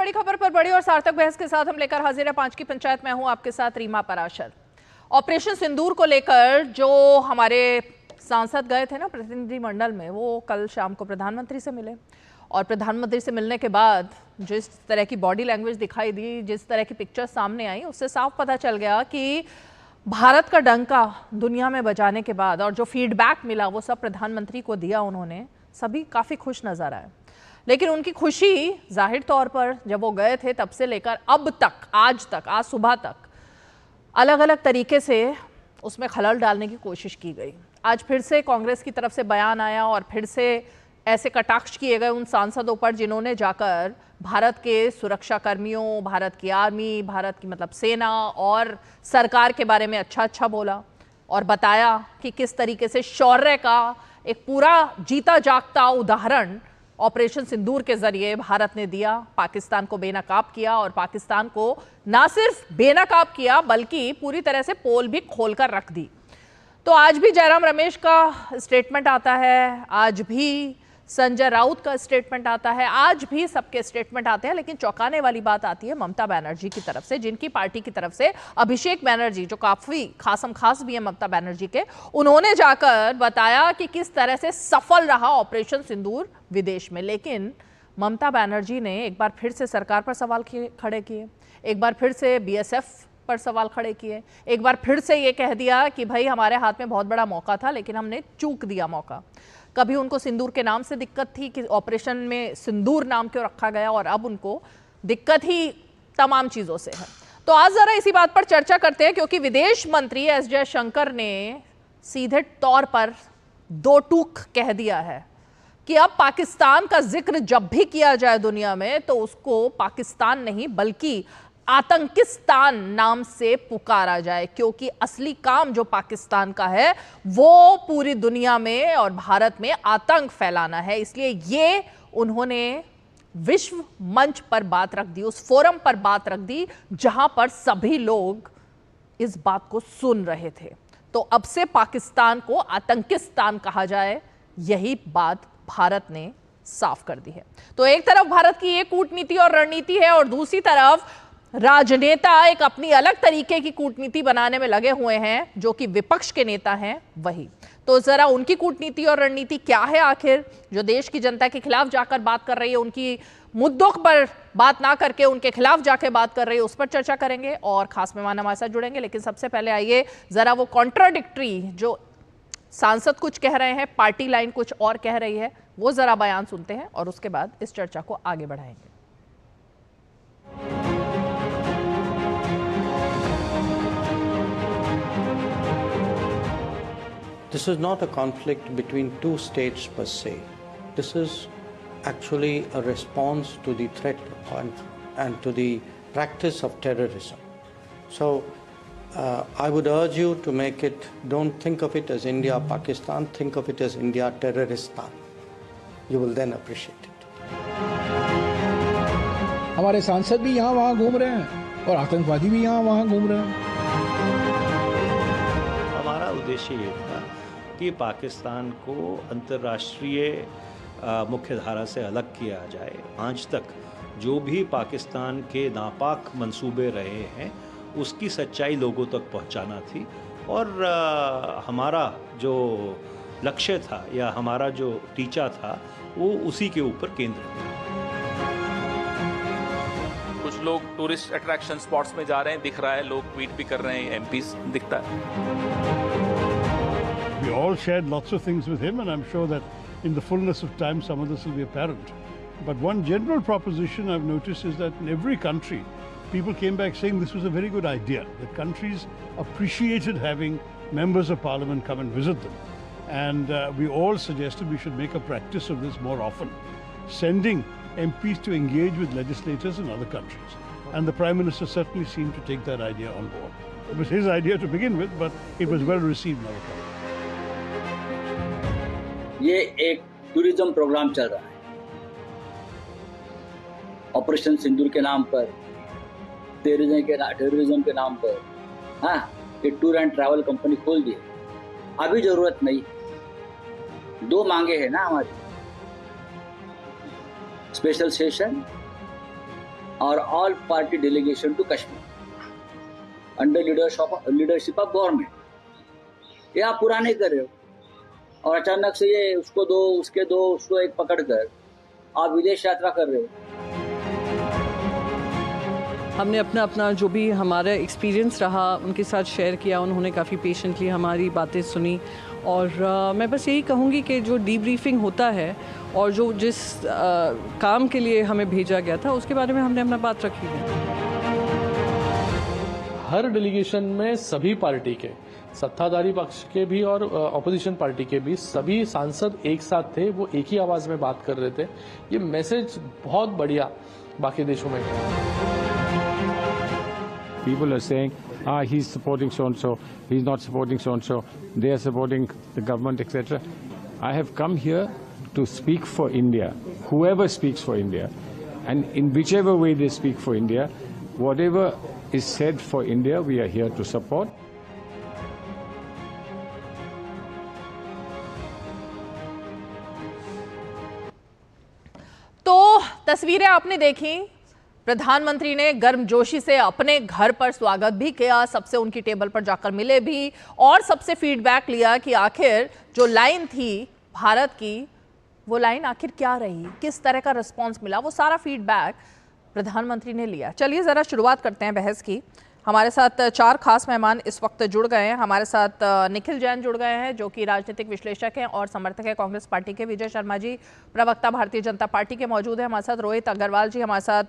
बड़ी खबर पर बड़ी और सार्थक बहस के साथ हम लेकर हाजिर है 5 की पंचायत। मैं हूं आपके साथ रीमा पराशर। ऑपरेशन सिंदूर को लेकर जो हमारे सांसद गए थे ना प्रतिनिधिमंडल में, वो कल शाम को प्रधानमंत्री से मिले और प्रधानमंत्री से मिलने के बाद जिस तरह की बॉडी लैंग्वेज दिखाई दी, जिस तरह की पिक्चर सामने आई, उससे साफ पता चल गया कि भारत का डंका दुनिया में बजाने के बाद और जो फीडबैक मिला वो सब प्रधानमंत्री को दिया उन्होंने, सभी काफ़ी खुश नज़र आए। लेकिन उनकी खुशी जाहिर तौर पर जब वो गए थे तब से लेकर अब तक, आज सुबह तक अलग अलग तरीके से उसमें खलल डालने की कोशिश की गई। आज फिर से कांग्रेस की तरफ से बयान आया और फिर से ऐसे कटाक्ष किए गए उन सांसदों पर जिन्होंने जाकर भारत के सुरक्षा कर्मियों, भारत की आर्मी, भारत की मतलब सेना और सरकार के बारे में अच्छा बोला और बताया कि किस तरीके से शौर्य का एक पूरा जीता जागता उदाहरण ऑपरेशन सिंदूर के जरिए भारत ने दिया, पाकिस्तान को बेनकाब किया और पाकिस्तान को ना सिर्फ बेनकाब किया बल्कि पूरी तरह से पोल भी खोलकर रख दी। तो आज भी जयराम रमेश का स्टेटमेंट आता है, आज भी संजय राउत का स्टेटमेंट आता है, आज भी सबके स्टेटमेंट आते हैं, लेकिन चौंकाने वाली बात आती है ममता बनर्जी की तरफ से, जिनकी पार्टी की तरफ से अभिषेक बनर्जी, जो काफी खासम खास भी है ममता बनर्जी के, उन्होंने जाकर बताया कि किस तरह से सफल रहा ऑपरेशन सिंदूर विदेश में। लेकिन ममता बनर्जी ने एक बार फिर से सरकार पर सवाल खड़े किए, एक बार फिर से बीएसएफ पर सवाल खड़े किए, एक बार फिर से ये कह दिया कि भाई हमारे हाथ में बहुत बड़ा मौका था लेकिन हमने चूक दिया मौका। कभी उनको सिंदूर के नाम से दिक्कत थी कि ऑपरेशन में सिंदूर नाम क्यों रखा गया, और अब उनको दिक्कत ही तमाम चीज़ों से है। तो आज ज़रा इसी बात पर चर्चा करते हैं, क्योंकि विदेश मंत्री एस जयशंकर ने सीधे तौर पर दो टूक कह दिया है कि अब पाकिस्तान का जिक्र जब भी किया जाए दुनिया में तो उसको पाकिस्तान नहीं बल्कि आतंकिस्तान नाम से पुकारा जाए, क्योंकि असली काम जो पाकिस्तान का है वो पूरी दुनिया में और भारत में आतंक फैलाना है। इसलिए ये उन्होंने विश्व मंच पर बात रख दी, उस फोरम पर बात रख दी जहां पर सभी लोग इस बात को सुन रहे थे। तो अब से पाकिस्तान को आतंकिस्तान कहा जाए, यही बात भारत ने साफ कर दी है। तो एक तरफ भारत की ये कूटनीति और रणनीति है और दूसरी तरफ राजनेता एक अपनी अलग तरीके की कूटनीति बनाने में लगे हुए हैं, जो कि विपक्ष के नेता हैं वही। तो जरा उनकी कूटनीति और रणनीति क्या है आखिर, जो देश की जनता के खिलाफ जाकर बात कर रही है, उनकी मुद्दों पर बात ना करके उनके खिलाफ जाकर बात कर रही है, उस पर चर्चा करेंगे और खास मेहमान हमारे साथ जुड़ेंगे। लेकिन सबसे पहले आइए जरा वो कॉन्ट्राडिक्टरी जो सांसद कुछ कह रहे हैं, पार्टी लाइन कुछ और कह रही है, वो जरा बयान सुनते हैं और उसके बाद इस चर्चा को आगे बढ़ाएंगे। This is not a conflict between two states per se. This is actually a response to the threat and to the practice of terrorism. So I would urge you to make it, don't think of it as India-Pakistan, think of it as India-Terroristan. You will then appreciate it. हमारे सांसद भी यहाँ वहाँ घूम रहे हैं और आतंकवादी भी यहाँ वहाँ घूम रहे हैं। हमारा उद्देश्य ये था कि पाकिस्तान को अंतर्राष्ट्रीय मुख्यधारा से अलग किया जाए। आज तक जो भी पाकिस्तान के नापाक मंसूबे रहे हैं उसकी सच्चाई लोगों तक पहुंचाना थी और हमारा जो लक्ष्य था या हमारा जो टीचा था वो उसी के ऊपर केंद्रित था। कुछ लोग टूरिस्ट अट्रैक्शन स्पॉट्स में जा रहे हैं, दिख रहा है, लोग ट्वीट भी कर रहे हैं, एमपीस दिखता है। We all shared lots of things with him, and I'm sure that in the fullness of time some of this will be apparent. But one general proposition I've noticed is that in every country, people came back saying this was a very good idea, that countries appreciated having members of parliament come and visit them. And we all suggested we should make a practice of this more often, sending MPs to engage with legislators in other countries. And the Prime Minister certainly seemed to take that idea on board. It was his idea to begin with, but it was well received in other countries. ये एक tourism programme चल रहा है operation सिंदूर के नाम पर, terrorism के नाम पर। हाँ, ये टूर एंड ट्रैवल कंपनी खोल दी, अभी जरूरत नहीं। दो मांगे हैं ना हमारी, स्पेशल सेशन और all party delegation to Kashmir under leadership of government. ये आप पूरा नहीं कर रहे हो और अचानक से ये उसको दो, उसके दो, उसको एक पकड़ कर आप विदेश यात्रा कर रहे हो। हमने अपना जो भी हमारा एक्सपीरियंस रहा उनके साथ शेयर किया, उन्होंने काफ़ी पेशेंटली हमारी बातें सुनी और मैं बस यही कहूँगी कि जो डीब्रीफिंग होता है और जो जिस काम के लिए हमें भेजा गया था उसके बारे में हमने अपना बात रखी है। हर डेलीगेशन में सभी पार्टी के, सत्ताधारी पक्ष के भी और ऑपोजिशन पार्टी के भी सभी सांसद एक साथ थे, वो एक ही आवाज में बात कर रहे थे। ये मैसेज बहुत बढ़िया बाकी देशों में गया। People are saying, he's supporting so-and-so, he's not supporting so-and-so, they are supporting the government, etc. I have come here to speak for India, whoever speaks for India. And in whichever way they speak for India, whatever is said for India, we are here to support. तो तस्वीरें आपने देखी, प्रधानमंत्री ने गर्मजोशी से अपने घर पर स्वागत भी किया, सबसे उनकी टेबल पर जाकर मिले भी और सबसे फीडबैक लिया कि आखिर जो लाइन थी भारत की, वो लाइन आखिर क्या रही, किस तरह का रिस्पांस मिला, वो सारा फीडबैक प्रधानमंत्री ने लिया। चलिए ज़रा शुरुआत करते हैं बहस की। हमारे साथ 4 खास मेहमान इस वक्त जुड़ गए हैं। हमारे साथ निखिल जैन जुड़ गए हैं जो कि राजनीतिक विश्लेषक हैं और समर्थक है कांग्रेस पार्टी के। विजय शर्मा जी प्रवक्ता भारतीय जनता पार्टी के मौजूद हैं। हमारे साथ रोहित अग्रवाल जी हमारे साथ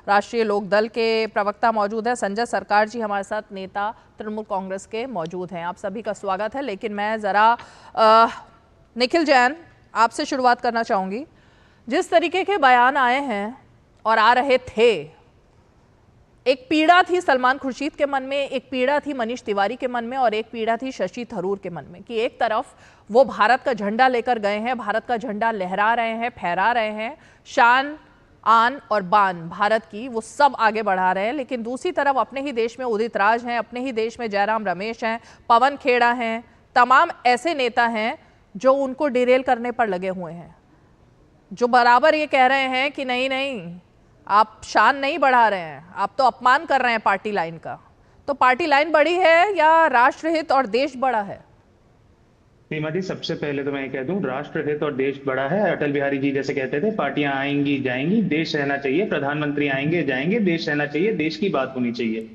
राष्ट्रीय लोकदल के प्रवक्ता मौजूद हैं। संजय सरकार जी हमारे साथ नेता तृणमूल कांग्रेस के मौजूद हैं। आप सभी का स्वागत है। लेकिन मैं ज़रा निखिल जैन आपसे शुरुआत करना चाहूँगी। जिस तरीके के बयान आए हैं और आ रहे थे, एक पीड़ा थी सलमान खुर्शीद के मन में, एक पीड़ा थी मनीष तिवारी के मन में और एक पीड़ा थी शशि थरूर के मन में कि एक तरफ वो भारत का झंडा लेकर गए हैं, भारत का झंडा लहरा रहे हैं, फहरा रहे हैं, शान आन और बान भारत की वो सब आगे बढ़ा रहे हैं, लेकिन दूसरी तरफ अपने ही देश में उदित राज हैं, अपने ही देश में जयराम रमेश हैं, पवन खेड़ा हैं, तमाम ऐसे नेता हैं जो उनको डिरेल करने पर लगे हुए हैं, जो बराबर ये कह रहे हैं कि नहीं नहीं आप शान नहीं बढ़ा रहे हैं, आप तो अपमान कर रहे हैं पार्टी लाइन का। तो पार्टी लाइन बड़ी है या राष्ट्रहित और देश बड़ा है? सीमा जी, सबसे पहले तो मैं कह दूं, राष्ट्रहित और देश बड़ा है। अटल बिहारी जी जैसे कहते थे, पार्टियां आएंगी जाएंगी, देश रहना चाहिए। प्रधानमंत्री आएंगे जाएंगे, देश रहना चाहिए, देश की बात होनी चाहिए।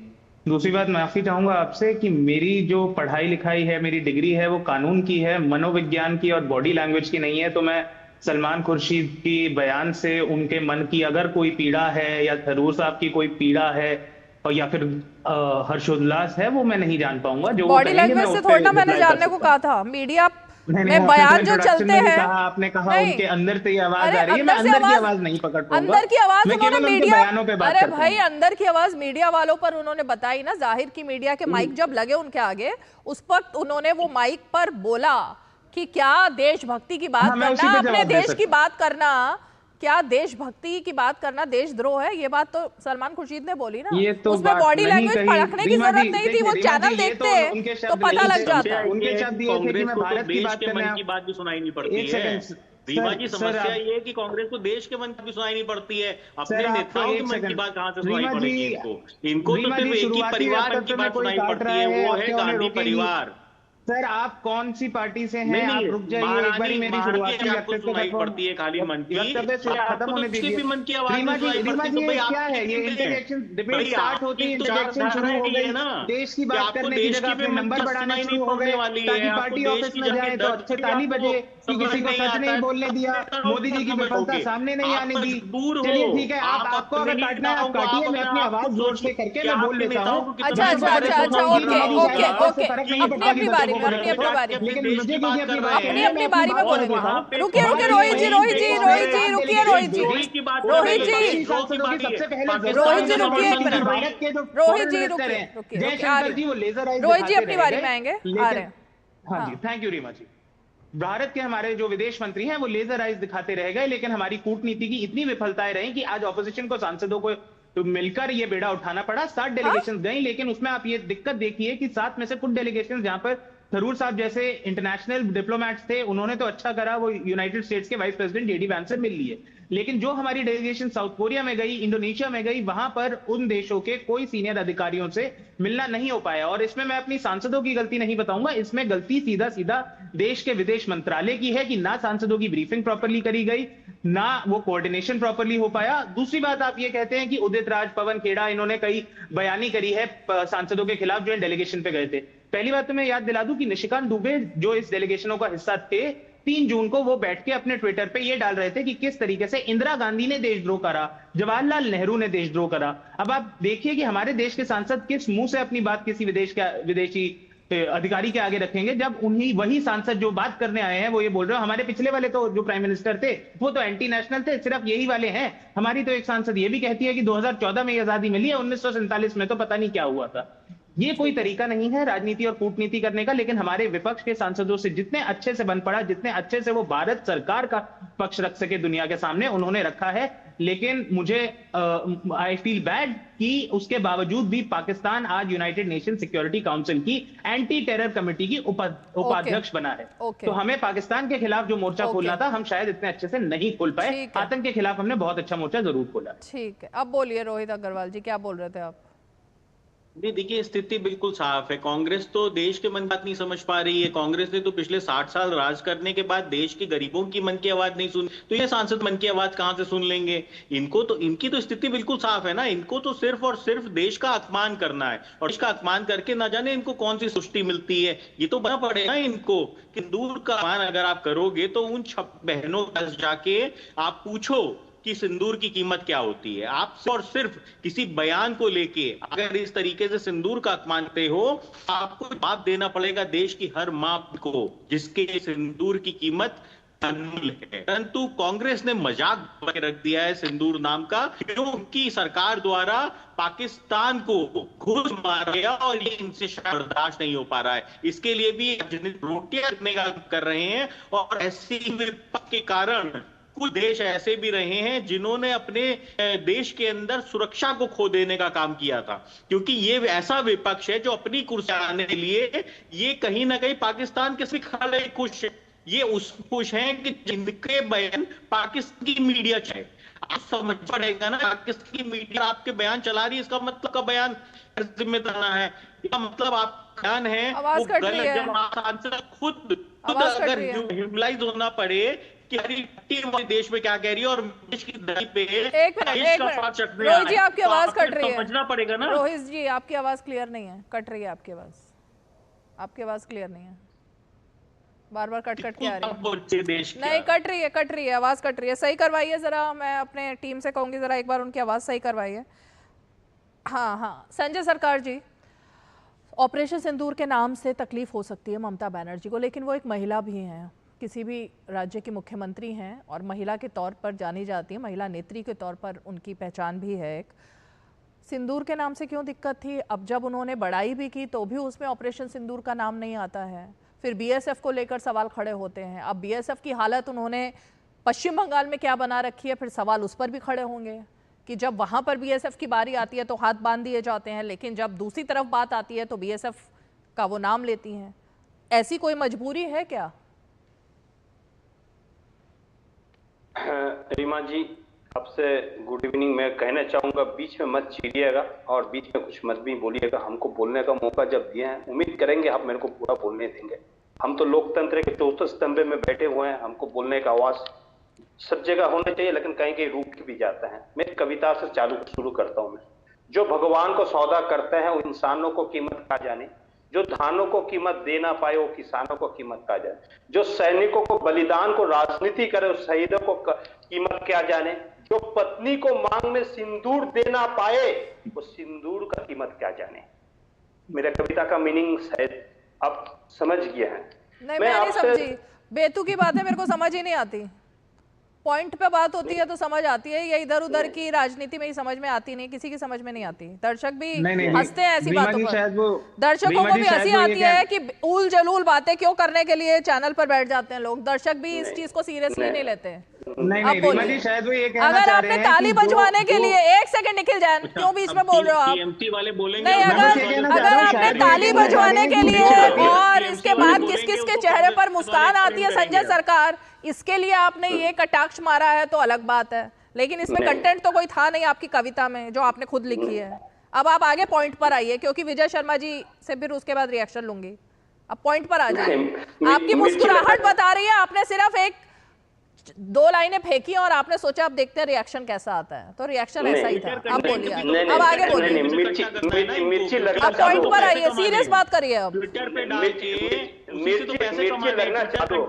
दूसरी बात, माफी चाहूंगा आपसे कि मेरी जो पढ़ाई लिखाई है, मेरी डिग्री है, वो कानून की है, मनोविज्ञान की और बॉडी लैंग्वेज की नहीं है। तो मैं सलमान खुर्शीद की बयान से उनके मन की अगर कोई पीड़ा है या थरूर साहब की कोई पीड़ा है और या फिर हर्षोल्लास है, वो मैं नहीं जान पाऊंगा। जो बॉडी लैंग्वेज से थोड़ा ना मैंने जानने को कहा था। मीडिया में बयान जो चलते हैं, आपने कहा उनके अंदर से ये आवाज आ रही है, मैं अंदर की आवाज नहीं पकड़ पाऊंगा। अंदर की आवाज उन्होंने मीडिया, अरे भाई अंदर की आवाज मीडिया वालों पर उन्होंने बताई ना, जाहिर की मीडिया के माइक जब लगे उनके आगे, उस वक्त उन्होंने वो माइक पर बोला कि क्या देशभक्ति की बात करना, अपने देश की बात करना, क्या देशभक्ति की बात करना देशद्रोह है? ये बात तो सलमान खुर्शीद ने बोली ना, तो उसमें बॉडी लैंग्वेज परखने की जरूरत नहीं थी। वो चैनल देखते तो पता लग जाता। उनके शब्द ये थे कि मैं भारत की बात करने की बात भी सुनाई नहीं पड़ती है। रीमा जी, समस्या ये है कि कांग्रेस को देश के मन की भी सुनाई नहीं पड़ती है, अपने नेताओं के मन की बात कहाँ से सुनाई पड़ेगी इनको? तो सिर्फ एक ही परिवार की बात सुनाई पड़ती है, वो है गांधी परिवार। सर, आप कौन सी पार्टी से हैं? आप रुक जाइए, एक बार मेरी शुरुआत सुनाई पड़ती है खाली मन की, खत्म होने दीजिए। मन की आवाज क्या है ये? इंटरजेक्शन डिबेट स्टार्ट होती है, इंटरजेक्शन शुरू हो गई ना, देश की बात करने की जगह पे नंबर बढ़ाना शुरू हो गए ताकि पार्टी ऑफिस में जाए तो अच्छे ताली बजे कि किसी को सच नहीं बोलने दिया, मोदी जी की विफलता सामने नहीं आने दी। चलिए ठीक है, आपको अगर काटना है आप काटिए, मैं अपनी आवाज जोर से करके मैं बोल लेता हूँ। अच्छा, अपनी बारी में अपनी बारी में बोलेंगे। रुकिए रोहित जी रुकिए रोहित जी अपनी बारी में आएंगे, आ रहे हैं। हाँ जी, थैंक यू रीमा जी। भारत के हमारे जो विदेश मंत्री हैं वो लेजर आइज दिखाते रह गए, लेकिन हमारी कूटनीति की इतनी विफलताएं रही कि आज ऑपोजिशन को, सांसदों को तो मिलकर ये बेड़ा उठाना पड़ा। 7 डेलीगेशन गई, लेकिन उसमें आप ये दिक्कत देखिए कि 7 में से कुछ डेलीगेशन जहां पर थरूर साहब जैसे इंटरनेशनल डिप्लोमैट्स थे, उन्होंने तो अच्छा करा, वो यूनाइटेड स्टेट्स के वाइस प्रेसिडेंट जेडी वैंस से मिल लिए। लेकिन जो हमारी डेलीगेशन साउथ कोरिया में गई, इंडोनेशिया में गई, वहां पर उन देशों के कोई सीनियर अधिकारियों से मिलना नहीं हो पाया। और इसमें मैं अपनी सांसदों की गलती नहीं बताऊंगा, इसमें गलती सीधा सीधा देश के विदेश मंत्रालय की है कि ना सांसदों की ब्रीफिंग प्रॉपरली करी गई, ना वो कोऑर्डिनेशन प्रॉपरली हो पाया। दूसरी बात, आप ये कहते हैं कि उदित राज, पवन खेड़ा, इन्होंने कई बयानी करी है सांसदों के खिलाफ जो डेलीगेशन पे गए थे। पहली बात तो मैं याद दिला दूं कि निशिकांत दुबे जो इस डेलीगेशनों का हिस्सा थे, 3 जून को वो बैठ के अपने ट्विटर पे ये डाल रहे थे कि किस तरीके से इंदिरा गांधी ने देशद्रोह करा, जवाहरलाल नेहरू ने देशद्रोह करा। अब आप देखिए कि हमारे देश के सांसद किस मुंह से अपनी बात किसी विदेशी अधिकारी के आगे रखेंगे, जब वही सांसद जो बात करने आए हैं वो ये बोल रहे हो हमारे पिछले वाले तो जो प्राइम मिनिस्टर थे वो तो एंटी नेशनल थे, सिर्फ यही वाले हैं। हमारी तो एक सांसद ये भी कहती है कि 2014 में आजादी मिली है, 1947 में तो पता नहीं क्या हुआ था। ये कोई तरीका नहीं है राजनीति और कूटनीति करने का। लेकिन हमारे विपक्ष के सांसदों से जितने अच्छे से बन पड़ा, जितने अच्छे से वो भारत सरकार का पक्ष रख सके दुनिया के सामने, उन्होंने रखा है। लेकिन मुझे आई फील बैड कि उसके बावजूद भी पाकिस्तान आज यूनाइटेड नेशन सिक्योरिटी काउंसिल की एंटी टेरर कमेटी की उपाध्यक्ष बना है। तो हमें पाकिस्तान के खिलाफ जो मोर्चा खोलना था, हम शायद इतने अच्छे से नहीं खोल पाए। आतंक के खिलाफ हमने बहुत अच्छा मोर्चा जरूर खोला। ठीक है, अब बोलिए रोहित अग्रवाल जी, क्या बोल रहे थे आप? नहीं, देखिए स्थिति बिल्कुल साफ है। कांग्रेस तो देश के मन की बात नहीं समझ पा रही है। कांग्रेस ने तो पिछले 60 साल राज करने के बाद देश के गरीबों की मन की आवाज नहीं सुनी, तो ये सांसद मन की आवाज कहां से सुन लेंगे? इनकी तो स्थिति बिल्कुल साफ है ना। इनको तो सिर्फ और सिर्फ देश का अपमान करना है, और देश का अपमान करके ना जाने इनको कौन सी सृष्टि मिलती है। ये तो बना पड़ेगा इनको कि सिंदूर का अपमान अगर आप करोगे तो उन बहनों के पास जाके आप पूछो कि सिंदूर की कीमत क्या होती है। आप और सिर्फ किसी बयान को लेके अगर इस तरीके से सिंदूर का अपमान करते हो, आपको जवाब देना पड़ेगा देश की हर मां को, जिसके सिंदूर की कीमत अनमोल है। परंतु कांग्रेस ने मजाक रख दिया है सिंदूर नाम का, क्योंकि सरकार द्वारा पाकिस्तान को घूस मार गया और ये इनसे बर्दाश्त नहीं हो पा रहा है। इसके लिए भी रोटियां रखने का कर रहे हैं। और ऐसे विपक्ष के कारण कुछ देश ऐसे भी रहे हैं जिन्होंने अपने देश के अंदर सुरक्षा को खो देने का काम किया था, क्योंकि ये ऐसा विपक्ष है जो अपनी कुर्सी आने के लिए ये कहीं ना कहीं पाकिस्तान के सिर्फ खड़े खुश है। ये उस खुश हैं कि जिनके बयान पाकिस्तान की मीडिया चाहे। आप समझ पड़ेगा ना, पाकिस्तान की मीडिया आपके बयान चला रही है, इसका मतलब का बयान जिम्मेदार है, इसका मतलब आप बयान है वो गलत। जब आप सांसद खुद अगर ह्यूमलाइज होना पड़े कि हमारी देश में क्या कह रही है और देश की धरती पे रोहित जी आपकी आवाज कट रही है, समझना पड़ेगा ना। रोहित जी आपकी आवाज क्लियर नहीं है, कट रही है आपकी आवाज क्लियर नहीं है, बार बार कट के आ रही है। नहीं, कट रही है आवाज कट रही है। सही करवाइए जरा, मैं अपने टीम से कहूंगी जरा एक बार उनकी आवाज सही करवाइए। हाँ, संजय सरकार जी, ऑपरेशन सिंदूर के नाम से तकलीफ हो सकती है ममता बनर्जी को, लेकिन वो एक महिला भी हैं, किसी भी राज्य की मुख्यमंत्री हैं और महिला के तौर पर जानी जाती है, महिला नेत्री के तौर पर उनकी पहचान भी है। एक सिंदूर के नाम से क्यों दिक्कत थी? अब जब उन्होंने बड़ाई भी की तो भी उसमें ऑपरेशन सिंदूर का नाम नहीं आता है। फिर बीएसएफ को लेकर सवाल खड़े होते हैं। अब बीएसएफ की हालत उन्होंने पश्चिम बंगाल में क्या बना रखी है, फिर सवाल उस पर भी खड़े होंगे कि जब वहाँ पर बीएसएफ की बारी आती है तो हाथ बांध दिए जाते हैं, लेकिन जब दूसरी तरफ बात आती है तो बीएसएफ का वो नाम लेती हैं। ऐसी कोई मजबूरी है क्या? रीमा जी, आपसे गुड इवनिंग। मैं कहना चाहूँगा बीच में मत चीरिएगा और बीच में कुछ मत भी बोलिएगा। हमको बोलने का मौका जब दिए हैं, उम्मीद करेंगे आप मेरे को पूरा बोलने देंगे। हम तो लोकतंत्र के चौथे स्तंभ में बैठे हुए हैं, हमको बोलने का आवाज सब जगह होना चाहिए, लेकिन कहीं कहीं रुक भी जाता है। मैं कविता से शुरू करता हूँ। मैं जो भगवान को सौदा करते हैं वो इंसानों को कीमत का जाने, जो धानों को कीमत दे ना पाए वो किसानों को कीमत का जाने, जो सैनिकों को बलिदान को राजनीति करे उस शहीदों को कीमत क्या जाने, जो पत्नी को मांग में सिंदूर दे ना पाए वो सिंदूर का कीमत क्या जाने। मेरा कविता का मीनिंग शायद आप समझ गए हैं। नहीं, मैं नहीं समझी। बेतुकी बातें मेरे को समझ ही नहीं आती। पॉइंट पे बात होती है तो समझ आती है, ये इधर उधर की राजनीति में ही समझ में आती नहीं, किसी की समझ में नहीं आती। दर्शक भी हंसते हैं ऐसी बातों पर। दर्शकों को भी हंसी आती है कि उल जलूल बातें क्यों करने के लिए चैनल पर बैठ जाते हैं लोग। दर्शक भी इस चीज को सीरियसली नहीं लेते। नहीं आप नहीं रीमा बोलिए। जी, शायद वो ये कहना अगर चाह आपने रहे हैं ताली कि बजवाने के लिए, एक सेकंड निखिल जैन, क्यों बीच में बोल रहे हो आप? टीएमटी वाले बोलेंगे, नहीं, अगर आपने ताली बजवाने के लिए और इसके बाद किस किस के चेहरे पर मुस्कान आती है संजय सरकार, इसके लिए आपने ये कटाक्ष मारा है तो अलग बात है, लेकिन इसमें कंटेंट तो कोई था नहीं आपकी कविता में जो आपने खुद लिखी है। अब आप आगे पॉइंट पर आइए, क्योंकि विजय शर्मा जी से फिर उसके बाद रिएक्शन लूंगी। अब पॉइंट पर आ जाइए। आपकी मुस्कुराहट बता रही है आपने सिर्फ एक 2 लाइनें फेंकी और आपने सोचा अब देखते हैं रिएक्शन कैसा आता है, तो रिएक्शन ऐसा ही था। अब बोलिए, अब आगे बोलिए, मिर्ची लगना अब पॉइंट पर आइए, सीरियस बात करिए। अब ट्विटर पे डाल के मिर्ची लगना चालू।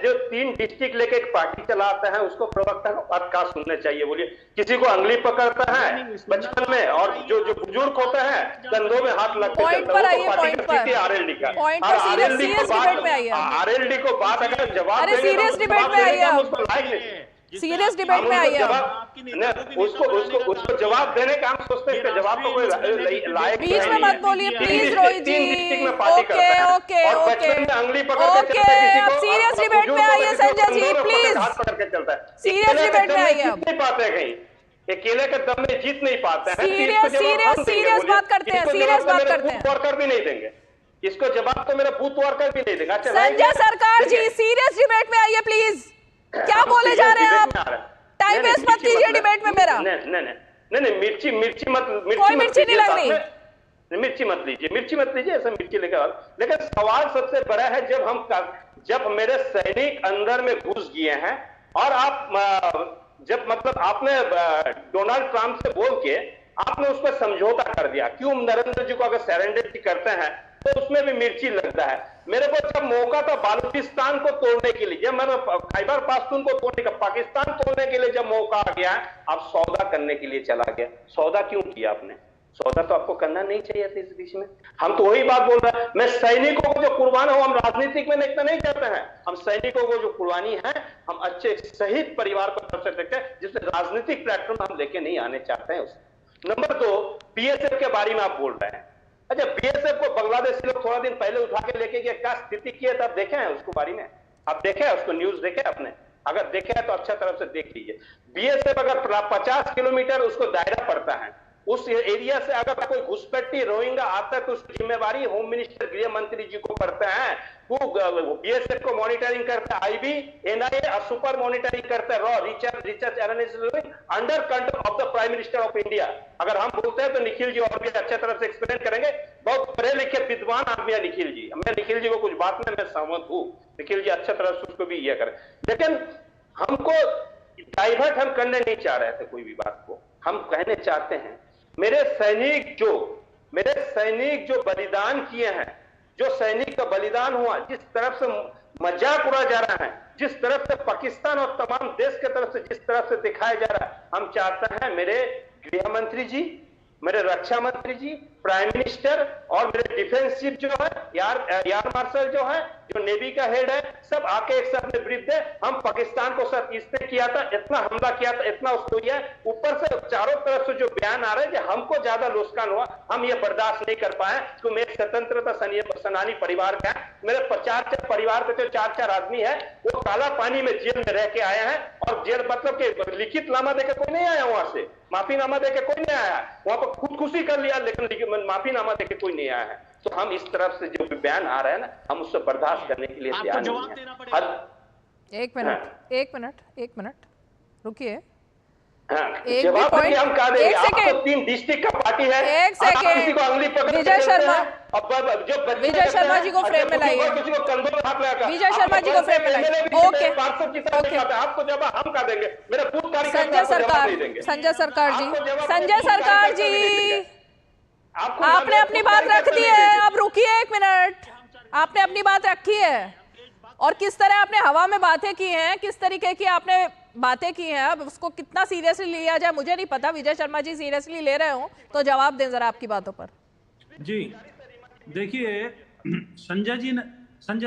जो 3 डिस्ट्रिक्ट लेके एक पार्टी चलाता है उसको प्रवक्ता का बात क्या सुनने चाहिए? बोलिए, किसी को अंगली पकड़ता है बचपन में, और जो बुजुर्ग होता है कंधों में हाथ लगते पॉइंट पर आइए, पॉइंट पर, आरएलडी का, पॉइंट पर, सीरियस डिबेट में आइए। आरएलडी को बात अगर जवाब, अरे सीरियस डिबेट में आइए, सीरियस डिबेट में आइए। उसको जवाब देने का हम सोचते हैं, जवाब को कोई लायक बीच में मत बोलिए please Rohit ji. Okay okay okay okay, serious debate में आइए Sanjay ji please, serious debate में आइए। अब नहीं पाते कहीं, अकेले के दम में जीत नहीं पाते हैं। सीरियस बात करते हैं, सीरियस बात करते हैं। वर्कर भी नहीं देंगे इसको जवाब, तो मेरा बूथ वर्कर भी नहीं देगा। संजय सरकार जी सीरियस डिबेट में आइए प्लीज। क्या बोले जा रहे हैं आप? टाइम वेस्ट मत कीजिए डिबेट में मेरा। नहीं, मिर्ची मत, कोई मिर्ची नहीं लग रही, मिर्ची मत लीजिए, ऐसा मिर्ची लेकर। लेकिन सवाल सबसे बड़ा है, जब मेरे सैनिक अंदर में घुस गए हैं और आप जब मतलब आपने डोनाल्ड ट्रंप से बोल के आपने उस पर समझौता कर दिया, क्यों नरेंद्र जी को अगर सरेंडर करते हैं तो उसमें भी मिर्ची लगता है। मेरे को जब मौका था बालूचिस्तान को तोड़ने के लिए, जब मैंने खैबर पाख्तून को तोड़ने का, पाकिस्तान तोड़ने के लिए जब मौका आ गया, आप सौदा करने के लिए चला गया। सौदा क्यों किया आपने? सौदा तो आपको करना नहीं चाहिए था इस बीच में। हम तो वही बात बोल रहे हैं, मैं सैनिकों को जो कुर्बान हो, हम राजनीतिक में देखना नहीं चाहते हैं। हम सैनिकों को जो कुर्बानी है, हम अच्छे शहीद परिवार को तरफ से देखते हैं, जिससे राजनीतिक प्लेटफॉर्म हम लेके नहीं आने चाहते हैं उसको। नंबर 2, बीएसएफ के बारे में आप बोल रहे हैं। अच्छा, बीएसएफ को बांग्लादेशी लोग थोड़ा दिन पहले उठा के लेके गए, क्या स्थिति की है तब देखे हैं उसको बारे में? आप देखे हैं उसको, न्यूज देखे आपने? अगर देखे हैं तो अच्छा तरफ से देख लीजिए। बीएसएफ अगर 50 किलोमीटर उसको दायरा पड़ता है, उस एरिया से अगर कोई घुसपैठी रोहिंग्या आता है तो उसकी जिम्मेवारी होम मिनिस्टर, गृह मंत्री जी को पड़ते हैं। वो बीएसएफ को मॉनिटरिंग करता है, आईबी, एनआईए और सुपर मॉनिटरिंग करता है, raw research analysis under control of the prime minister of India. अगर हम बोलते हैं तो निखिल जी और भी अच्छे तरफ से एक्सप्लेन करेंगे। बहुत पढ़े लिखे विद्वान आदमी है निखिल जी। मैं निखिल जी को कुछ बात में मैं सहमत हूँ, निखिल जी अच्छे तरह से उसको भी यह करें। लेकिन हमको डाइवर्ट हम करने नहीं चाह रहे थे कोई भी बात को। हम कहने चाहते हैं मेरे सैनिक जो बलिदान किए हैं, जो सैनिक का बलिदान हुआ, जिस तरफ से मजाक उड़ा जा रहा है, जिस तरफ से पाकिस्तान और तमाम देश के तरफ से जिस तरफ से दिखाया जा रहा है, हम चाहते हैं मेरे गृह मंत्री जी, मेरे रक्षा मंत्री जी, प्राइम मिनिस्टर और मेरे डिफेंस चीफ जो है, यार मार्शल जो है, जो नेवी का हेड है, सब आके एक साथ में ब्रीफ दे। हम पाकिस्तान को सर इसने किया था, इतना हमला किया था, इतना उसको किया। ऊपर से चारों तरफ से जो बयान आ रहे हैं कि हमको ज्यादा नुकसान हुआ, हम ये बर्दाश्त नहीं कर पाए। तो मैं स्वतंत्रता सेनानी परिवार का, मेरे 4 परिवार के जो 4 आदमी है, वो काला पानी में जेल में रह के आए हैं। और जेल मतलब के लिखित नामा देकर कोई नहीं आया, वहां से माफीनामा देकर कोई नहीं आया, वहां पर खुदकुशी कर लिया, लेकिन माफीनामा देकर कोई नहीं आया है। तो हम इस तरफ से जो बयान आ रहा है ना, हम उससे बर्दाश्त करने के लिए तैयार नहीं है। एक मिनट रुकिए। जवाब हम कहा देंगे, आपको 3 डिस्ट्रिक्ट का पार्टी है, एक सेकेंड, विजय शर्मा जी को फ्रेम में लाइए, किसी को कंधों में हाथ लगा, विजय शर्मा जी को फ्रेम में लाइए। ओके, आपको जवाब हम कहा देंगे, मेरा बूथ कार्यकर्ता संजय सरकार जी आपने अपनी बात रख दी है। अब रुकिए 1 मिनट, आपने अपनी बात रखी है और किस तरह आपने हवा में बातें की हैं, किस तरीके की आपने बातें की हैं, अब उसको कितना सीरियसली लिया जाए मुझे नहीं पता। विजय शर्मा जी सीरियसली ले रहे हो तो जवाब दें जरा आपकी बातों पर। जी देखिए, संजय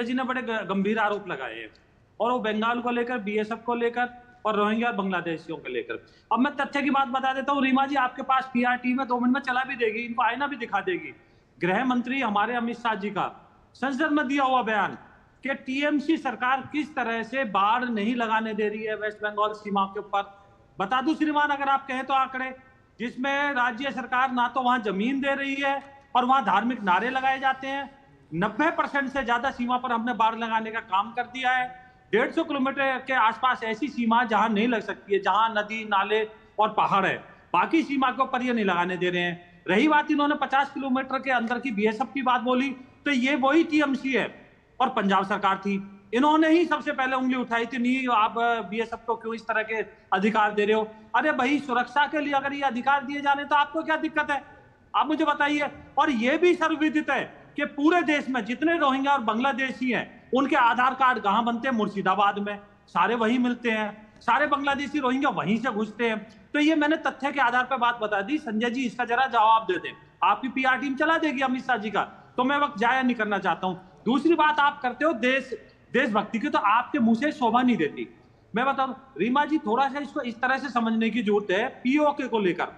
जी ने बड़े गंभीर आरोप लगाए हैं, और वो बंगाल को लेकर, बीएसएफ को लेकर और रोहिंग्या और बांग्लादेशियों को लेकर। अब मैं तथ्य की बात बता देता हूँ, रीमा जी आपके पास पीआर टीम में 2 मिनट में चला भी देगी, इनको आईना भी दिखा देगी। गृह मंत्री हमारे अमित शाह जी का संसद में दिया हुआ बयान, कि टीएमसी सरकार किस तरह से बाढ़ नहीं लगाने दे रही है वेस्ट बंगाल सीमा के ऊपर। बता दूं श्रीमान, अगर आप कहें तो आंकड़े, जिसमें राज्य सरकार ना तो वहां जमीन दे रही है और वहां धार्मिक नारे लगाए जाते हैं। 90% से ज्यादा सीमा पर हमने बाढ़ लगाने का काम कर दिया है। 150 किलोमीटर के आसपास ऐसी सीमा जहां नहीं लग सकती है, जहां नदी नाले और पहाड़ है, बाकी सीमा के ऊपर ये नहीं लगाने दे रहे हैं। रही बात इन्होंने 50 किलोमीटर के अंदर की बीएसएफ की बात बोली, तो ये वही टीएमसी है और पंजाब सरकार थी, इन्होंने ही सबसे पहले उंगली उठाई थी, नहीं आप बीएसएफ को क्यों इस तरह के अधिकार दे रहे हो। अरे भाई, सुरक्षा के लिए अगर ये अधिकार दिए जाने तो आपको क्या दिक्कत है, आप मुझे बताइए। और ये भी सर्वविदित है कि पूरे देश में जितने रोहिंग्या और बांग्लादेशी हैं, उनके आधार कार्ड कहां बनते हैं? मुर्शिदाबाद में, सारे वहीं मिलते हैं, सारे बांग्लादेशी रोहिंग्या वहीं से घुसते हैं। तो ये मैंने तथ्य के आधार पर बात बता दी। संजय जी, इसका जरा जवाब दे दें। आपकी पीआर टीम चला देगी अमित शाह जी का, तो मैं वक्त जाया नहीं करना चाहता हूं। दूसरी बात आप करते हो देशभक्ति की, तो आपके मुंह से शोभा नहीं देती। मैं बता दूं रीमा जी, थोड़ा सा इसको इस तरह से समझने की जरूरत है। पीओके को लेकर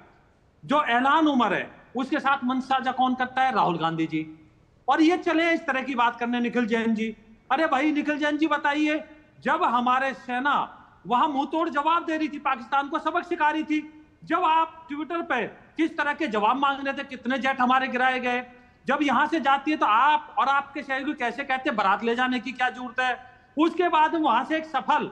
जो ऐलान उमर है, उसके साथ मंच साझा कौन करता है? राहुल गांधी जी। और ये चले इस तरह की बात करने निखिल जैन जी। अरे भाई निखिल जैन जी, बताइए, जब हमारे सेना वहां मुंहतोड़ जवाब दे रही थी, पाकिस्तान को सबक सिखा रही थी, जब आप ट्विटर पे किस तरह के जवाब मांग रहे थे, कितने जेट हमारे गिराए गए, जब यहां से जाती है तो आप और आपके सहयोगी कैसे कहते हैं बारात ले जाने की क्या जरूरत है। उसके बाद वहां से एक सफल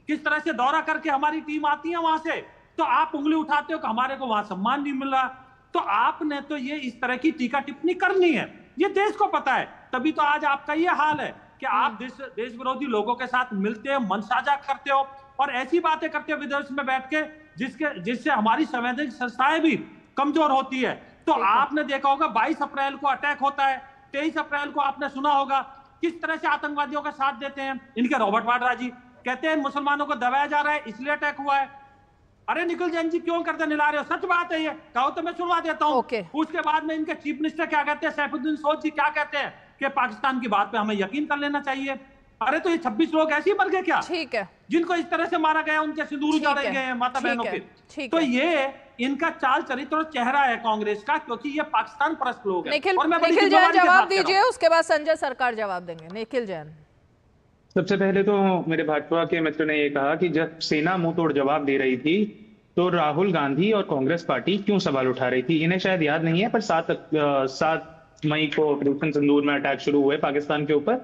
किस तरह से दौरा करके हमारी टीम आती है वहां से, तो आप उंगली उठाते हो कि हमारे को वहां सम्मान नहीं मिल रहा। तो आपने तो ये इस तरह की टीका टिप्पणी करनी है, ये देश को पता है। तभी तो आज आपका ये हाल है कि आप देश विरोधी लोगों के साथ मिलते हो, मन साझा करते हो और ऐसी बातें करते हो विदेश में बैठ के जिससे हमारी संवैधानिक संस्थाएं भी कमजोर होती है। तो आपने देखा होगा 22 अप्रैल को अटैक होता है, 23 अप्रैल को आपने सुना होगा किस तरह से आतंकवादियों का साथ देते हैं इनके रॉबर्ट वाड्रा जी। कहते हैं मुसलमानों को दबाया जा रहा है इसलिए अटैक हुआ है। अरे निखिल जैन जी, क्यों करते निला रहे हो? सच बात है, ये कहो तो मैं सुनवा देता हूं। उसके बाद में इनके चीफ मिनिस्टर क्या कहते हैं, सैफुद्दीन सोद जी क्या कहते हैं कि पाकिस्तान की बात पे हमें यकीन कर लेना चाहिए। अरे तो ये 26 लोग ऐसे ही मर गए क्या? ठीक है, जिनको इस तरह से मारा गया, उनके सिंदूर उजाड़े गए हैं माता बहनों के। तो ये इनका चाल चरित्र और चेहरा है कांग्रेस का, क्योंकि ये पाकिस्तान परस्त लोग हैं। निखिल जैन जवाब दीजिए, उसके बाद संजय सरकार जवाब देंगे। निखिल जैन, सबसे पहले तो मेरे भाजपा के मित्र ने ये कहा कि जब सेना मुंह तोड़ जवाब दे रही थी तो राहुल गांधी और कांग्रेस पार्टी क्यों सवाल उठा रही थी। इन्हें शायद याद नहीं है, पर 7 मई को ऑपरेशन सिंदूर में अटैक शुरू हुए पाकिस्तान के ऊपर।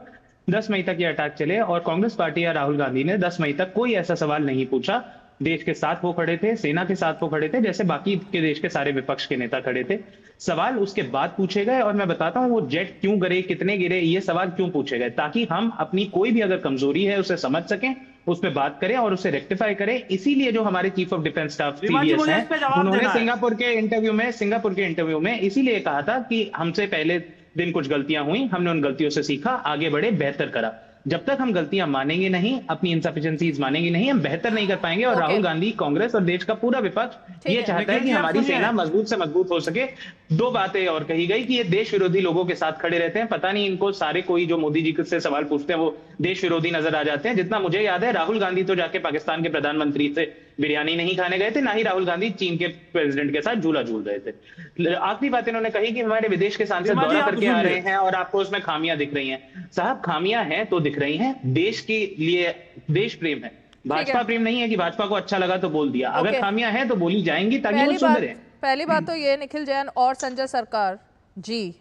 10 मई तक ये अटैक चले और कांग्रेस पार्टी या राहुल गांधी ने 10 मई तक कोई ऐसा सवाल नहीं पूछा। देश के साथ वो खड़े थे, सेना के साथ वो खड़े थे, जैसे बाकी के देश के सारे विपक्ष के नेता खड़े थे। सवाल उसके बाद पूछे गए और मैं बताता हूं वो जेट क्यों गिरे, कितने गिरे, ये सवाल क्यों पूछे गए, ताकि हम अपनी कोई भी अगर कमजोरी है उसे समझ सकें, उस पर बात करें और उसे रेक्टिफाई करें। इसीलिए जो हमारे chief of defence staff CDS हैं, उन्होंने सिंगापुर के इंटरव्यू में इसीलिए कहा था कि हमसे पहले दिन कुछ गलतियां हुई, हमने उन गलतियों से सीखा, आगे बढ़े, बेहतर करा। जब तक हम गलतियां मानेंगे नहीं, अपनी इनसफिशिएंसीज मानेंगे नहीं, हम बेहतर नहीं कर पाएंगे। और राहुल गांधी, कांग्रेस और देश का पूरा विपक्ष ये चाहता है कि हमारी सेना मजबूत से मजबूत हो सके। 2 बातें और कही गई कि ये देश विरोधी लोगों के साथ खड़े रहते हैं। पता नहीं इनको सारे कोई जो मोदी जी से सवाल पूछते हैं वो देश विरोधी नजर आ जाते हैं। जितना मुझे याद है, राहुल गांधी तो जाके पाकिस्तान के प्रधानमंत्री से बिरयानी नहीं खाने गए थे, ना ही राहुल गांधी चीन के प्रेसिडेंट के साथ झूला झूल रहे थे। आखिरी बात इन्होंने कही कि हमारे विदेश के सांसद दौरा करके आ रहे हैं और आपको उसमें खामियां दिख रही हैं। साहब, खामियां हैं तो दिख रही हैं, देश के लिए देश प्रेम है, भाजपा प्रेम नहीं है कि भाजपा को अच्छा लगा तो बोल दिया। अगर खामियां हैं तो बोली जाएंगी ताकि वो सुधरे। पहली बात तो ये निखिल जैन और संजय सरकार जी,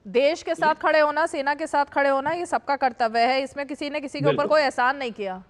देश के साथ खड़े होना, सेना के साथ खड़े होना, ये सबका कर्तव्य है, इसमें किसी ने किसी के ऊपर कोई एहसान नहीं किया।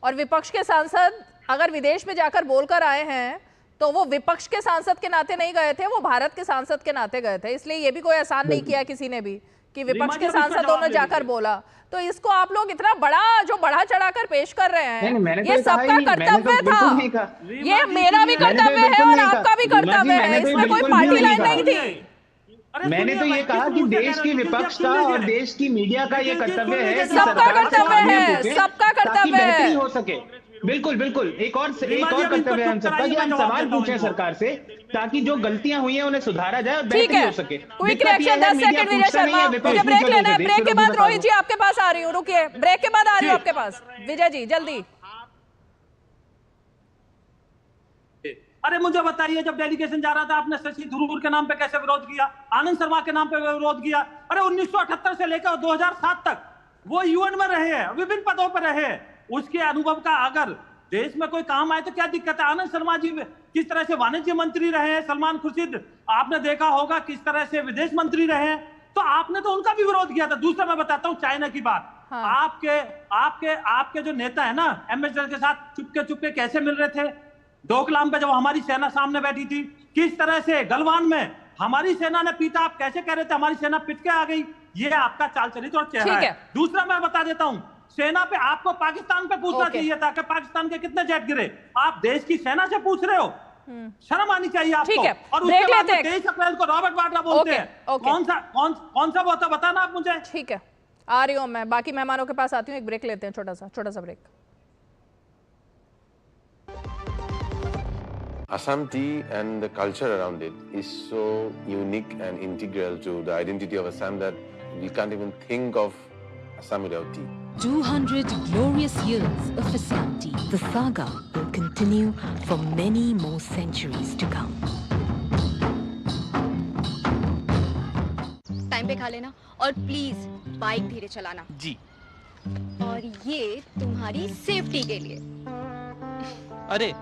और विपक्ष के सांसद अगर विदेश में जाकर बोलकर आए हैं तो वो विपक्ष के सांसद के नाते नहीं गए थे, वो भारत के सांसद के नाते गए थे। इसलिए ये भी कोई एहसान नहीं किया किसी ने भी कि विपक्ष के सांसदों ने जाकर बोला। तो इसको आप लोग इतना बड़ा जो बढ़ा चढ़ाकर पेश कर रहे हैं, ये सबका कर्तव्य था, ये मेरा भी कर्तव्य है और आपका भी कर्तव्य है, इसमें कोई पार्टी लाइन नहीं थी। मैंने तो ये कहा कि देश की विपक्ष का और देश की मीडिया का ये कर्तव्य है, सबका कर्तव्य है, सबका कर्तव्य है, हो सके। बिल्कुल बिल्कुल, एक और कर्तव्य है हम सबका कि हम सवाल पूछें सरकार से ताकि जो गलतियां हुई हैं उन्हें सुधारा जाए और बेहतरी हो सके। Quick reaction 10 second Vijay Sharma, मुझे ब्रेक लेना है, ब्रेक के बाद रोहित जी आपके पास आ रही हूँ, रुकिए, ब्रेक के बाद आ रही हूँ आपके पास। विजय जी जल्दी। अरे मुझे बताइए, जब डेलीगेशन जा रहा था आपने शशि थरूर के नाम पे कैसे विरोध किया, आनंद शर्मा के नाम पे विरोध किया। अरे 1978 से लेकर 2007 तक वो यूएन में रहे हैं, विभिन्न पदों पर रहे हैं, उसके अनुभव का अगर देश में कोई काम आए तो क्या दिक्कत है? आनंद शर्मा जी किस तरह से वाणिज्य मंत्री रहे हैं, सलमान खुर्शीद आपने देखा होगा किस तरह से विदेश मंत्री रहे हैं, तो आपने तो उनका भी विरोध किया था। दूसरा मैं बताता हूँ चाइना की बात। हाँ। आपके जो नेता है ना, एम्बेसडर के साथ चुपके कैसे मिल रहे थे डोकलाम पे, जब हमारी सेना सामने बैठी थी, किस तरह से गलवान में हमारी सेना ने पीटा, आप कैसे कह रहे थे हमारी सेना पिट के आ गई? ये आपका चाल चरित्र और चेहरा है। दूसरा मैं बता देता हूं, सेना पे आपको पाकिस्तान पे पूछना चाहिए था कि पाकिस्तान के कितने जेट गिरे। आप देश की सेना से पूछ रहे हो, शर्म आनी चाहिए आपको। और उसके बाद 23 अप्रैल को रॉबर्ट वाड्रा बोलते हैं, कौन सा वो था बताना आप मुझे। ठीक है, आ रही हूँ मैं, बाकी मेहमानों के पास आती हूँ, एक ब्रेक लेते हैं, छोटा सा break. Assam tea and the culture around it is so unique and integral to the identity of Assam that we can't even think of Assam without tea. 200 glorious years of Assam tea. The saga will continue for many more centuries to come. Time पे खा लेना और please bike धीरे चलाना जी। और ये तुम्हारी safety के लिए। अरे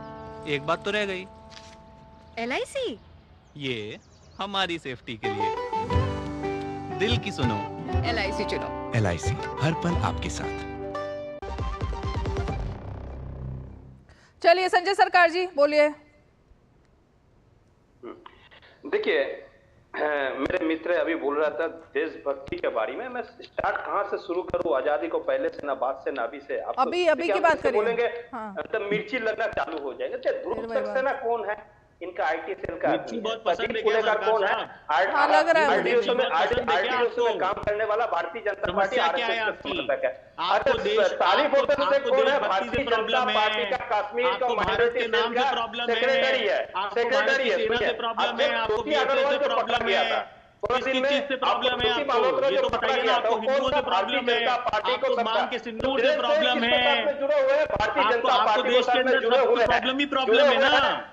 एक बात तो रह गई। LIC? ये हमारी सेफ्टी के लिए। दिल की सुनो, LIC चुनो। LIC हर पल आपके साथ। चलिए संजय सरकार जी बोलिए। देखिए, मेरे मित्र अभी बोल रहा था देशभक्ति के बारे में, मैं स्टार्ट कहाँ से शुरू करूँ? आजादी को पहले से ना बाद से ना अभी से। आप अभी की बात करिए। बोलेंगे तो मिर्ची लगना चालू हो जाएगा। ध्रुव सक्सेना कौन है? इनका IT सेल का बहुत पसंद है का कौन है? RDO में काम करने वाला भारतीय जनता पार्टी RSS है। तारीफ होटल से कौन है? भारतीय जनता पार्टी का कश्मीर का माइनॉरिटी सेल का सेक्रेटरी है। प्रॉब्लम है, किस चीज से प्रॉब्लम है आपको? ये तो बताइए ना, आपको हिंदुओं से प्रॉब्लम है, आपको मांग के सिंदूर से प्रॉब्लम है, आपको देश के अंदर प्रॉब्लम ही प्रॉब्लम है ना।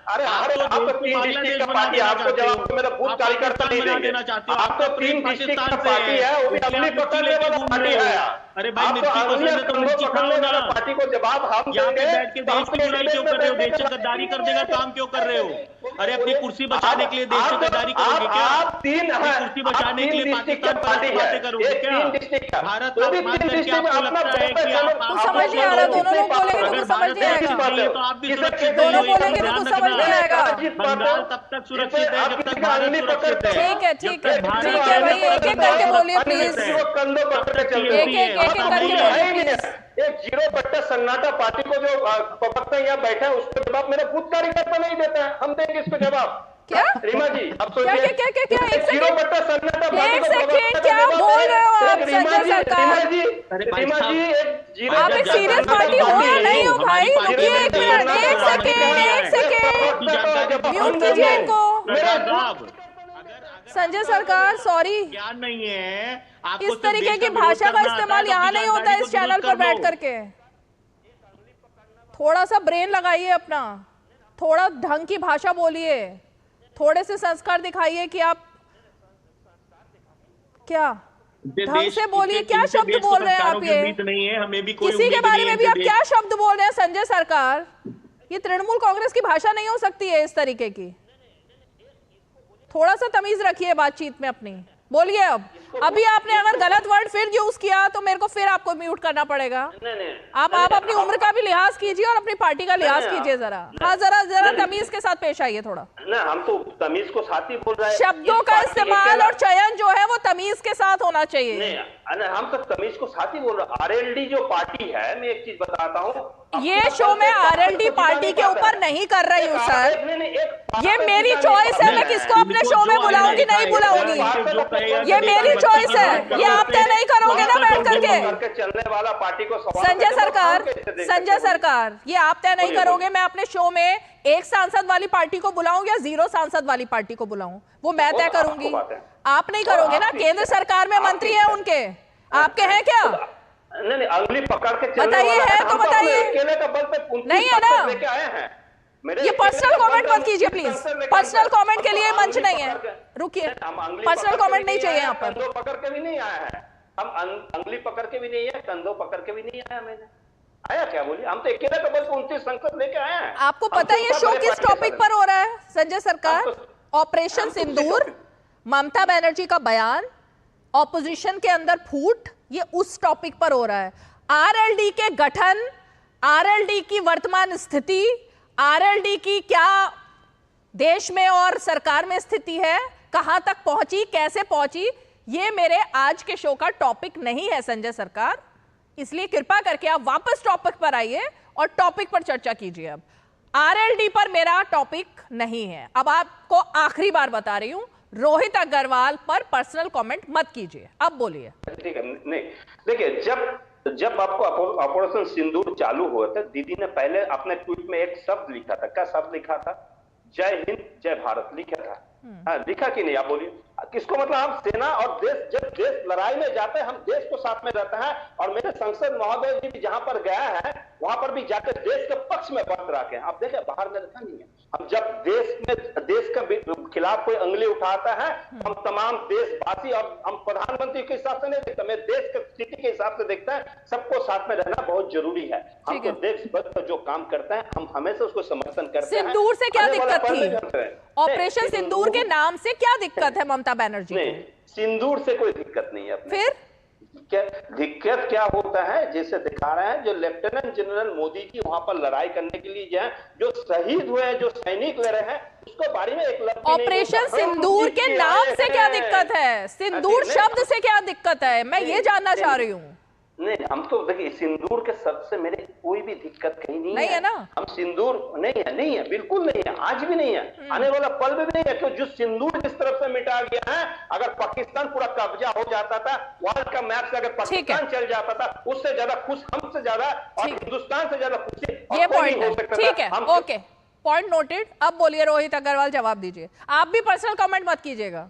आपको बांग्लादेश बना देना चाहते हो, आप पाकिस्तान बना देना चाहते हो, आपको प्रेम पाकिस्तान से है। अरे भाई मिर्ची पसंद है तो मिर्ची खाओ ना। यहाँ पे बैठ के देश की बुराई क्यों कर रहे हो? देश से गद्दारी कर देगा काम क्यों कर रहे हो? अरे अपनी कुर्सी बचाने के लिए देश से गद्दारी करोगे क्या? कुर्सी बचाने के लिए पाकिस्तान पर बातें करोगे क्या? भारत का अपमान करके आपको लगता है कि आप समझ नहीं आ रहा? दोनों लोग बोलेंगे तो समझ नहीं आएगा। तो आप भी सुरक्षित दोनों बोलेंगे तो समझ नहीं आएगा। बंगाल तब तक सुरक्षित है जब तक भारत सुरक्षित है। ठीक है भाई, एक करके बोलिए प्लीज। एक करके बोलिए। एक जीरो बट्टा सन्नाटा पार्टी को जो प्रवक्ता यहाँ बैठा है उसको जवाब मेरा बूथ कार्यकर्ता नहीं देता है, हम देंगे इसको जवाब। क्या रीमा जी अब क्या जीरो बट्टा सन्नाटा पार्टी को क्या बोल रहे हो आप संजय सरकार? रीमा जी एक जीरो आप एक सीरियस पार्टी हो या नहीं हो भाई? रुकिए एक मिनट, एक सेकेंड म्यूट कीजिए इनको। संजय सरकार सॉरी, ज्ञान नहीं है इस तरीके की भाषा का इस्तेमाल यहाँ नहीं होता इस चैनल पर बैठ करके। थोड़ा सा ब्रेन लगाइए अपना, थोड़ा ढंग की भाषा बोलिए, थोड़े से संस्कार दिखाइए कि आप क्या ढंग से बोलिए। क्या शब्द बोल रहे हैं आप? ये किसी के बारे में भी आप क्या शब्द बोल रहे हैं संजय सरकार? ये तृणमूल कांग्रेस की भाषा नहीं हो सकती है इस तरीके की। थोड़ा सा तमीज रखिए बातचीत में अपनी। बोलिए अब। अभी आपने अगर गलत वर्ड फिर यूज किया तो मेरे को फिर आपको म्यूट करना पड़ेगा। आप अपनी उम्र का भी लिहाज कीजिए और अपनी पार्टी का लिहाज कीजिए जरा। हाँ जरा तमीज के साथ पेश आइए थोड़ा। ना हम तो तमीज को साथ ही बोल रहे हैं। शब्दों का इस्तेमाल और चयन जो है वो तमीज के साथ होना चाहिए। हम तो तमीज को साथ ही बोल रहे हैं। RLD जो पार्टी है, मैं एक चीज बताता हूँ, ये शो मैं RLD पार्टी के ऊपर नहीं कर रही हूँ सर। ये मेरी चॉइस है, मैं किसको अपने शो में बुलाऊंगी नहीं बुलाऊंगी, ये मेरी चॉइस है। ये आप तय नहीं करोगे ना बैठ करके। चलने वाला पार्टी को संजय सरकार ये आप तय नहीं करोगे मैं अपने शो में एक सांसद वाली पार्टी को बुलाऊं या 0 सांसद वाली पार्टी को बुलाऊं, वो मैं तय करूंगी। आप नहीं करोगे ना, केंद्र सरकार में मंत्री है उनके, आपके हैं क्या? नहीं अंगली पकड़ के बताइए है तो बताइए। नहीं है ना? लेके आए हैं। ये पर्सनल कमेंट मत कीजिए प्लीज, पर्सनल कमेंट के लिए मंच नहीं है। रुकिए, पर्सनल कमेंट नहीं चाहिए यहाँ पर। पकड़ के भी नहीं आया है। हम अंगली पकड़ के भी नहीं आए, कंधों पकड़ के भी नहीं आया। मैंने आया क्या बोलिए, हम तो अकेले तो बल्कि 29 संसद लेके आए हैं। आपको पता है ये शो किस टॉपिक पर हो रहा है संजय सरकार? ऑपरेशन सिंदूर, ममता बनर्जी का बयान, ऑपोजिशन के अंदर फूट, ये उस टॉपिक पर हो रहा है। आरएलडी के गठन, आरएलडी की वर्तमान स्थिति, आरएलडी की क्या देश में और सरकार में स्थिति है, कहां तक पहुंची, कैसे पहुंची, ये मेरे आज के शो का टॉपिक नहीं है संजय सरकार। इसलिए कृपा करके आप वापस टॉपिक पर आइए और टॉपिक पर चर्चा कीजिए। अब आरएलडी पर मेरा टॉपिक नहीं है। अब आपको आखिरी बार बता रही हूं, रोहित अग्रवाल पर पर्सनल कमेंट मत कीजिए। अब बोलिए। ठीक है, नहीं देखिए, जब आपको ऑपरेशन सिंदूर चालू हुआ था, दीदी ने पहले अपने ट्वीट में एक शब्द लिखा था। क्या शब्द लिखा था? जय हिंद जय भारत लिखा था। हाँ, लिखा कि नहीं आप बोलिए। किसको मतलब हम सेना और देश, जब देश लड़ाई में जाते हैं हम देश को साथ में रहते हैं। और मेरे संसद महोदय जी भी जहां पर गया है वहां पर भी जाकर देश के पक्ष में बात रखे हैं। आप देखें बाहर में रखा नहीं है। हम जब देश के खिलाफ कोई अंगली उठाता है, हम तमाम देशवासी और हम प्रधानमंत्री के हिसाब से नहीं देखते, मैं देश की स्थिति के हिसाब से देखता है। सबको साथ में रहना बहुत जरूरी है। हम तो देशभक्त पर जो काम करते हैं हम हमेशा उसको समर्थन करते हैं। सिंदूर से क्या दिक्कत थी? ऑपरेशन सिंदूर के नाम से क्या दिक्कत है ममता बनर्जी को? नहीं, सिंदूर से कोई दिक्कत नहीं है। फिर क्या दिक्कत क्या होता है, जैसे दिखा रहे हैं जो लेफ्टिनेंट जनरल मोदी जी वहां पर लड़ाई करने के लिए जाए, जो शहीद हुए हैं, जो सैनिक लड़े हैं, उसको बारे में एक ऑपरेशन सिंदूर के नाम से क्या दिक्कत है? सिंदूर शब्द से क्या दिक्कत है, मैं ये जानना चाह रही हूँ। नहीं, हम तो देखिए सिंदूर के शब्द से मेरे कोई भी दिक्कत कहीं नहीं है ना। हम सिंदूर नहीं है, बिल्कुल नहीं है, आज भी नहीं है, आने वाला पल भी नहीं है। क्यों? जो सिंदूर जिस तरफ से मिटा गया है, अगर पाकिस्तान पूरा कब्जा हो जाता था, वर्ल्ड का मैप से अगर पाकिस्तान चल जाता था, उससे ज्यादा खुश हमसे ज्यादा और हिंदुस्तान से ज्यादा खुशी ये पॉइंट है। ठीक है, ओके, पॉइंट नोटेड। अब बोलिए रोहित अग्रवाल, जवाब दीजिए। आप भी पर्सनल कमेंट मत कीजिएगा।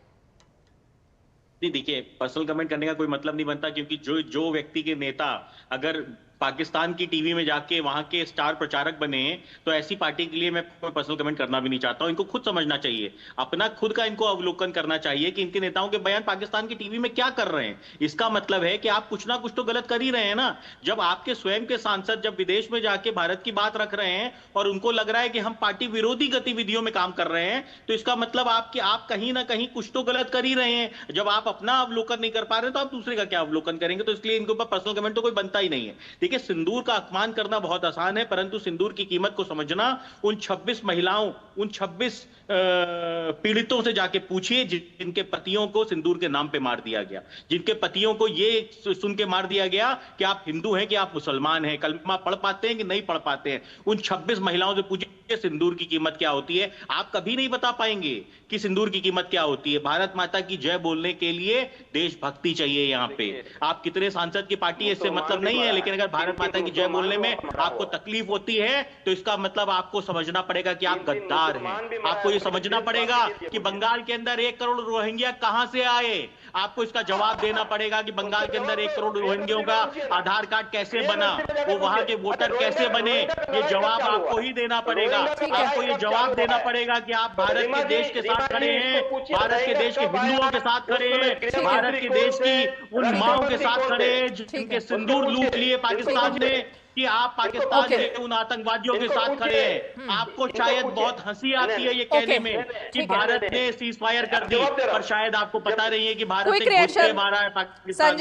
नहीं, देखिए पर्सनल कमेंट करने का कोई मतलब नहीं बनता, क्योंकि जो व्यक्ति के नेता अगर पाकिस्तान की टीवी में जाके वहां के स्टार प्रचारक बने, तो ऐसी पार्टी के लिए मैं कोई पर्सनल कमेंट करना भी नहीं चाहता हूं। इनको खुद समझना चाहिए, अपना खुद का इनको अवलोकन करना चाहिए कि इनके नेताओं के बयान पाकिस्तान की टीवी में क्या कर रहे हैं। इसका मतलब है कि आप कुछ ना कुछ तो गलत कर ही रहे हैं ना। जब आपके स्वयं के सांसद जब विदेश में जाके भारत की बात रख रहे हैं और उनको लग रहा है कि हम पार्टी विरोधी गतिविधियों में काम कर रहे हैं, तो इसका मतलब आप कहीं ना कहीं कुछ तो गलत कर ही रहे हैं। जब आप अपना अवलोकन नहीं कर पा रहे तो आप दूसरे का क्या अवलोकन करेंगे? तो इसलिए इनके ऊपर पर्सनल कमेंट तो कोई बनता ही नहीं है। देखिए, सिंदूर का अपमान करना बहुत आसान है, परंतु सिंदूर की कीमत को समझना उन 26 महिलाओं, उन 26 पीड़ितों से जाके पूछिए जिनके पतियों को सिंदूर के नाम पे मार दिया गया, जिनके पतियों को ये सुन के मार दिया गया कि आप हिंदू हैं कि आप मुसलमान हैं, कलमा पढ़ पाते हैं कि नहीं पढ़ पाते हैं। उन 26 महिलाओं से पूछिए सिंदूर की कीमत क्या होती है। आप कभी नहीं बता पाएंगे कि सिंदूर की कीमत क्या होती है। भारत माता की जय बोलने के लिए देशभक्ति चाहिए। यहाँ पे आप कितने सांसद की पार्टी है इससे मतलब नहीं है, लेकिन अगर भारत माता की जय बोलने में आपको तकलीफ होती है तो इसका मतलब आपको समझना पड़ेगा कि आप गद्दार हैं। आपको ये समझना पड़ेगा कि बंगाल के अंदर 1 करोड़ रोहिंग्या कहां से आए। आपको इसका जवाब देना पड़ेगा कि बंगाल के अंदर 1 करोड़ रोहिंग्यों का आधार कार्ड कैसे बना, वो वहां के वोटर कैसे बने। ये जवाब आपको ही देना पड़ेगा। आपको ये जवाब देना पड़ेगा कि आप भारत के देश के साथ खड़े हैं, भारत के देश के हिंदुओं के साथ खड़े हैं, भारत के देश की उन माओं के साथ खड़े हैं जिनके सिंदूर लूट लिए पाकिस्तान ने, कि आप पाकिस्तान के उन आतंकवादियों के साथ खड़े हैं। आपको शायद बहुत हंसी आती है ये कहने में कि भारत ने सीज फायर कर दी, पर शायद आपको पता नहीं है कि भारत ने घुस के मारा है पाकिस्तान को।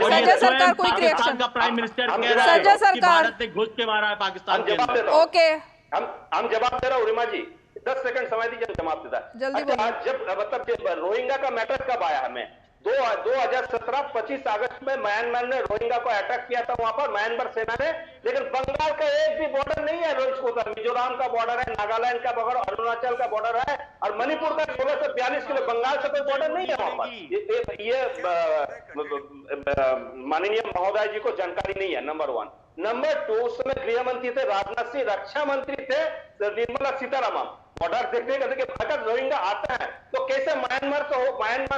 संजय सरकार कोई पाकिस्तान का प्राइम मिनिस्टर कह रहा है कि भारत ने घुस के मारा है पाकिस्तान के अंदर। ओके, हम जवाब दे रहा हूँ रिमा जी, 10 सेकंड समय दीजिए, जवाब देता है। अच्छा, जब मतलब रोहिंग्या का मैटर कब आया हमें? 2017-25 अगस्त में म्यांमार ने रोहिंग्या को अटैक किया था वहां पर म्यांमार सेना ने। लेकिन बंगाल का एक भी बॉर्डर नहीं है रोहिंग्या, मिजोरम का बॉर्डर है, नागालैंड का बॉर्डर, अरुणाचल का बॉर्डर है और मणिपुर का 16 से 42 किलो। बंगाल से कोई बॉर्डर नहीं है वहां पर। ये माननीय महोदय जी को जानकारी नहीं है, नंबर 1। नंबर 2, उस समय गृह मंत्री थे राजनाथ सिंह, रक्षा मंत्री थे निर्मला सीतारामन। बॉर्डर देखने का देखिए, अगर रोहिंग्या आता है तो कैसे म्यांमार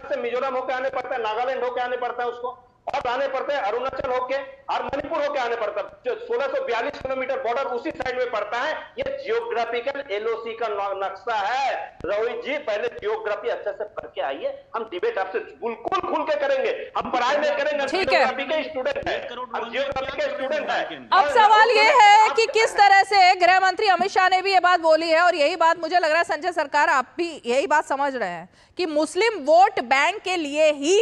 से मिजोरम होकर आने पड़ता है, नागालैंड होकर आने पड़ता है उसको। और आने पड़ते हैं अरुणाचल होके और मणिपुर होके आने पड़ता है। जो 1642 किलोमीटर बॉर्डर उसी साइड में पड़ता है। ये जियोग्राफिकल एलओसी का नक्शा है। रोहित जी पहले जियोग्राफी अच्छे से पढ़ के आइए, हम डिबेट आपसे बिल्कुल खुल के करेंगे। हम पढ़ाई नहीं करेंगे, जियोग्राफी के स्टूडेंट है, हम जियोग्राफी के स्टूडेंट है। अब सवाल ये है कि किस तरह से गृह मंत्री अमित शाह ने भी ये बात बोली है, और यही बात मुझे लग रहा है संजय सरकार आप भी यही बात समझ रहे हैं कि मुस्लिम वोट बैंक के लिए ही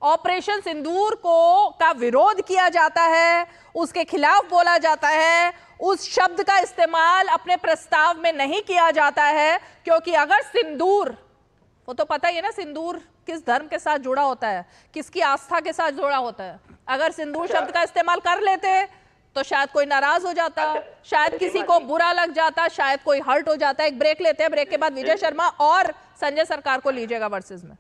ऑपरेशन सिंदूर का विरोध किया जाता है, उसके खिलाफ बोला जाता है, उस शब्द का इस्तेमाल अपने प्रस्ताव में नहीं किया जाता है, क्योंकि अगर सिंदूर, वो तो पता ही है ना सिंदूर किस धर्म के साथ जुड़ा होता है, किसकी आस्था के साथ जुड़ा होता है। अगर सिंदूर शब्द का इस्तेमाल कर लेते तो शायद कोई नाराज हो जाता, शायद किसी को बुरा लग जाता, शायद कोई हर्ट हो जाता। एक ब्रेक लेते हैं, ब्रेक के बाद विजय शर्मा और संजय सरकार को लीजिएगा वर्सेस में।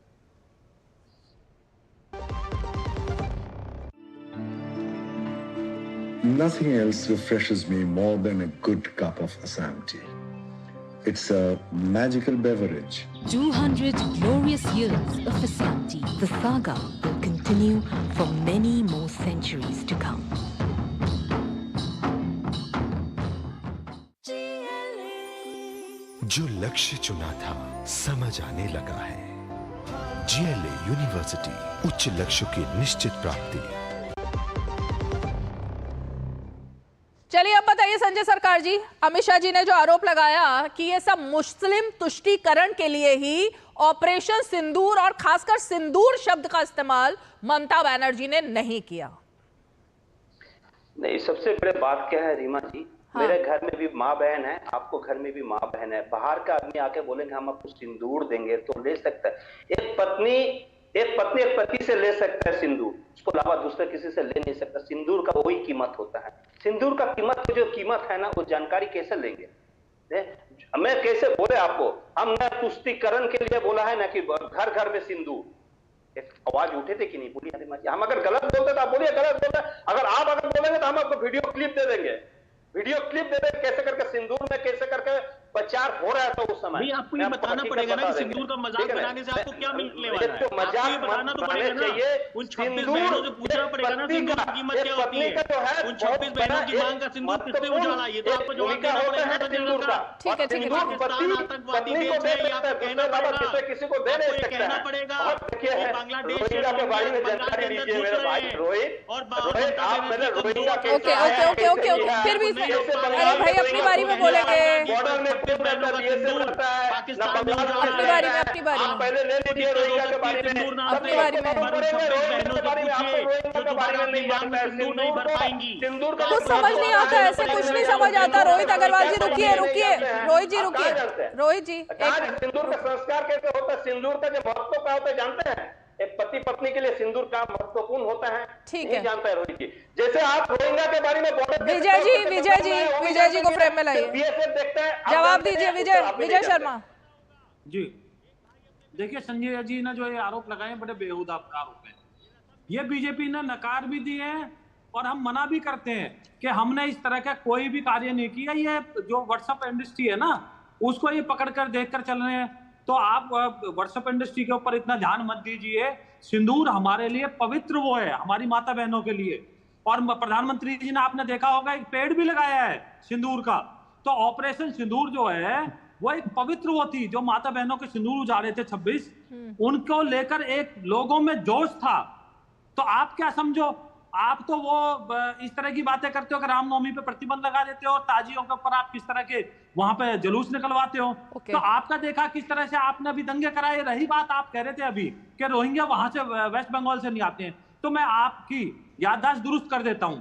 Nothing else refreshes me more than a good cup of Assam tea. It's a magical beverage. 200 glorious years of Assam tea. The saga will continue for many more centuries to come. जो लक्ष्य चुना था समझ आने लगा है। GLA university, उच्च लक्ष्य की निश्चित प्राप्ति। चलिए अब बताइए संजय सरकार जी, अमित शाह जी ने जो आरोप लगाया कि ये सब मुस्लिम तुष्टीकरण के लिए ही ऑपरेशन सिंदूर और खासकर सिंदूर शब्द का इस्तेमाल ममता बनर्जी ने नहीं किया। नहीं, सबसे बड़ी बात क्या है रीमा जी, हाँ। मेरे घर में भी माँ बहन है, आपको घर में भी माँ बहन है। बाहर का आदमी आके बोलेंगे हम आपको सिंदूर देंगे तो ले सकता है। एक पत्नी एक पति से ले सकता है सिंदूर, उसको अलावा दूसरे किसी से ले नहीं सकता। सिंदूर का वही कीमत होता है। सिंदूर का कीमत जो कीमत है ना, वो जानकारी कैसे लेंगे? मैं कैसे बोले आपको, हमने तुष्टीकरण के लिए बोला है ना कि घर घर में सिंदूर। एक आवाज उठे थे कि नहीं बोलिए? हम अगर गलत बोलते तो आप बोलिए गलत बोलते, अगर आप बोलेंगे तो हम आपको वीडियो क्लिप दे देंगे। वीडियो क्लिप दे देंगे कैसे करके सिंदूर में कैसे करके प्रचार हो रहा था उस समय। आपको ये बताना पड़ेगा ना कि सिंदूर का मजाक बनाने से आपको क्या मिलने वाला है। तो मजाक बताना तो पड़ेगा ना। उन 26 बहनों से पूछना पड़ेगा ना सिंदूर की कीमत क्या होती है। उन 26 बहनों की मांग का सिंदूर किसने उजाला, ये तो आपको जवाब देना पड़ेगा सिंदूर का। ठीक है, ठीक है। पाकिस्तान आतंकवादी देश है, ये आपको कहना पड़ेगा, किसी को दे नहीं सकता, कहना पड़ेगा। बांग्लादेश के बारे में जानकारी लीजिए मेरे भाई रोहित। और आप पहले रोहिंग्या के ओके फिर भी अरे भाई अपनी बारी में बोलेंगे। बॉर्डर में अपनी बारी में पहले ले लीजिए रोहिंग्या के बारे में। अपनी बारी में सिंदूर का कुछ समझ नहीं आता, ऐसे कुछ नहीं समझ आता। रोहित अग्रवाल जी रुकिए, रोहित जी रुकिए, रोहित जी। सिंदूर का संस्कार कैसे होता है? सिंदूर का जो महत्व क्या होता है जानते हैं? एक पति पत्नी के लिए सिंदूर का महत्वपूर्ण होता है, ठीक है, जानता है रोहित जी। जैसे आप रोहिंग्या के बारे में विजय जी को फ्रेम में लाइए, देखते हैं, जवाब दीजिए विजय शर्मा जी। देखिए संजय जी ने जो ये आरोप लगाए बड़े बेहुदा आरोप है। ये बीजेपी ने नकार भी दिए हैं और हम मना भी करते हैं कि हमने इस तरह का कोई भी कार्य नहीं किया। ये जो व्हाट्सएप इंडस्ट्री है ना, उसको ये पकड़कर देखकर चल रहे हैं। तो आप व्हाट्सएप इंडस्ट्री के ऊपर इतना ध्यान मत दीजिए। सिंदूर हमारे लिए पवित्र वो है, हमारी माता बहनों के लिए। और प्रधानमंत्री जी ने आपने देखा होगा एक पेड़ भी लगाया है सिंदूर का। तो ऑपरेशन सिंदूर जो है वो एक पवित्र वो थी, जो माता बहनों के सिंदूर उजाड़े थे 26, उनको लेकर एक लोगों में जोश था। तो आप क्या समझो, आप तो वो इस तरह की बातें करते हो कि रामनवमी पे प्रतिबंध लगा देते हो, ताजियों के ऊपर आप किस तरह के वहां पे जुलूस निकलवाते हो। तो आपका देखा किस तरह से आपने अभी दंगे कराए। रही बात आप कह रहे थे अभी कि रोहिंग्या वहां से वेस्ट बंगाल से नहीं आते हैं, तो मैं आपकी याददाश्त दुरुस्त कर देता हूं।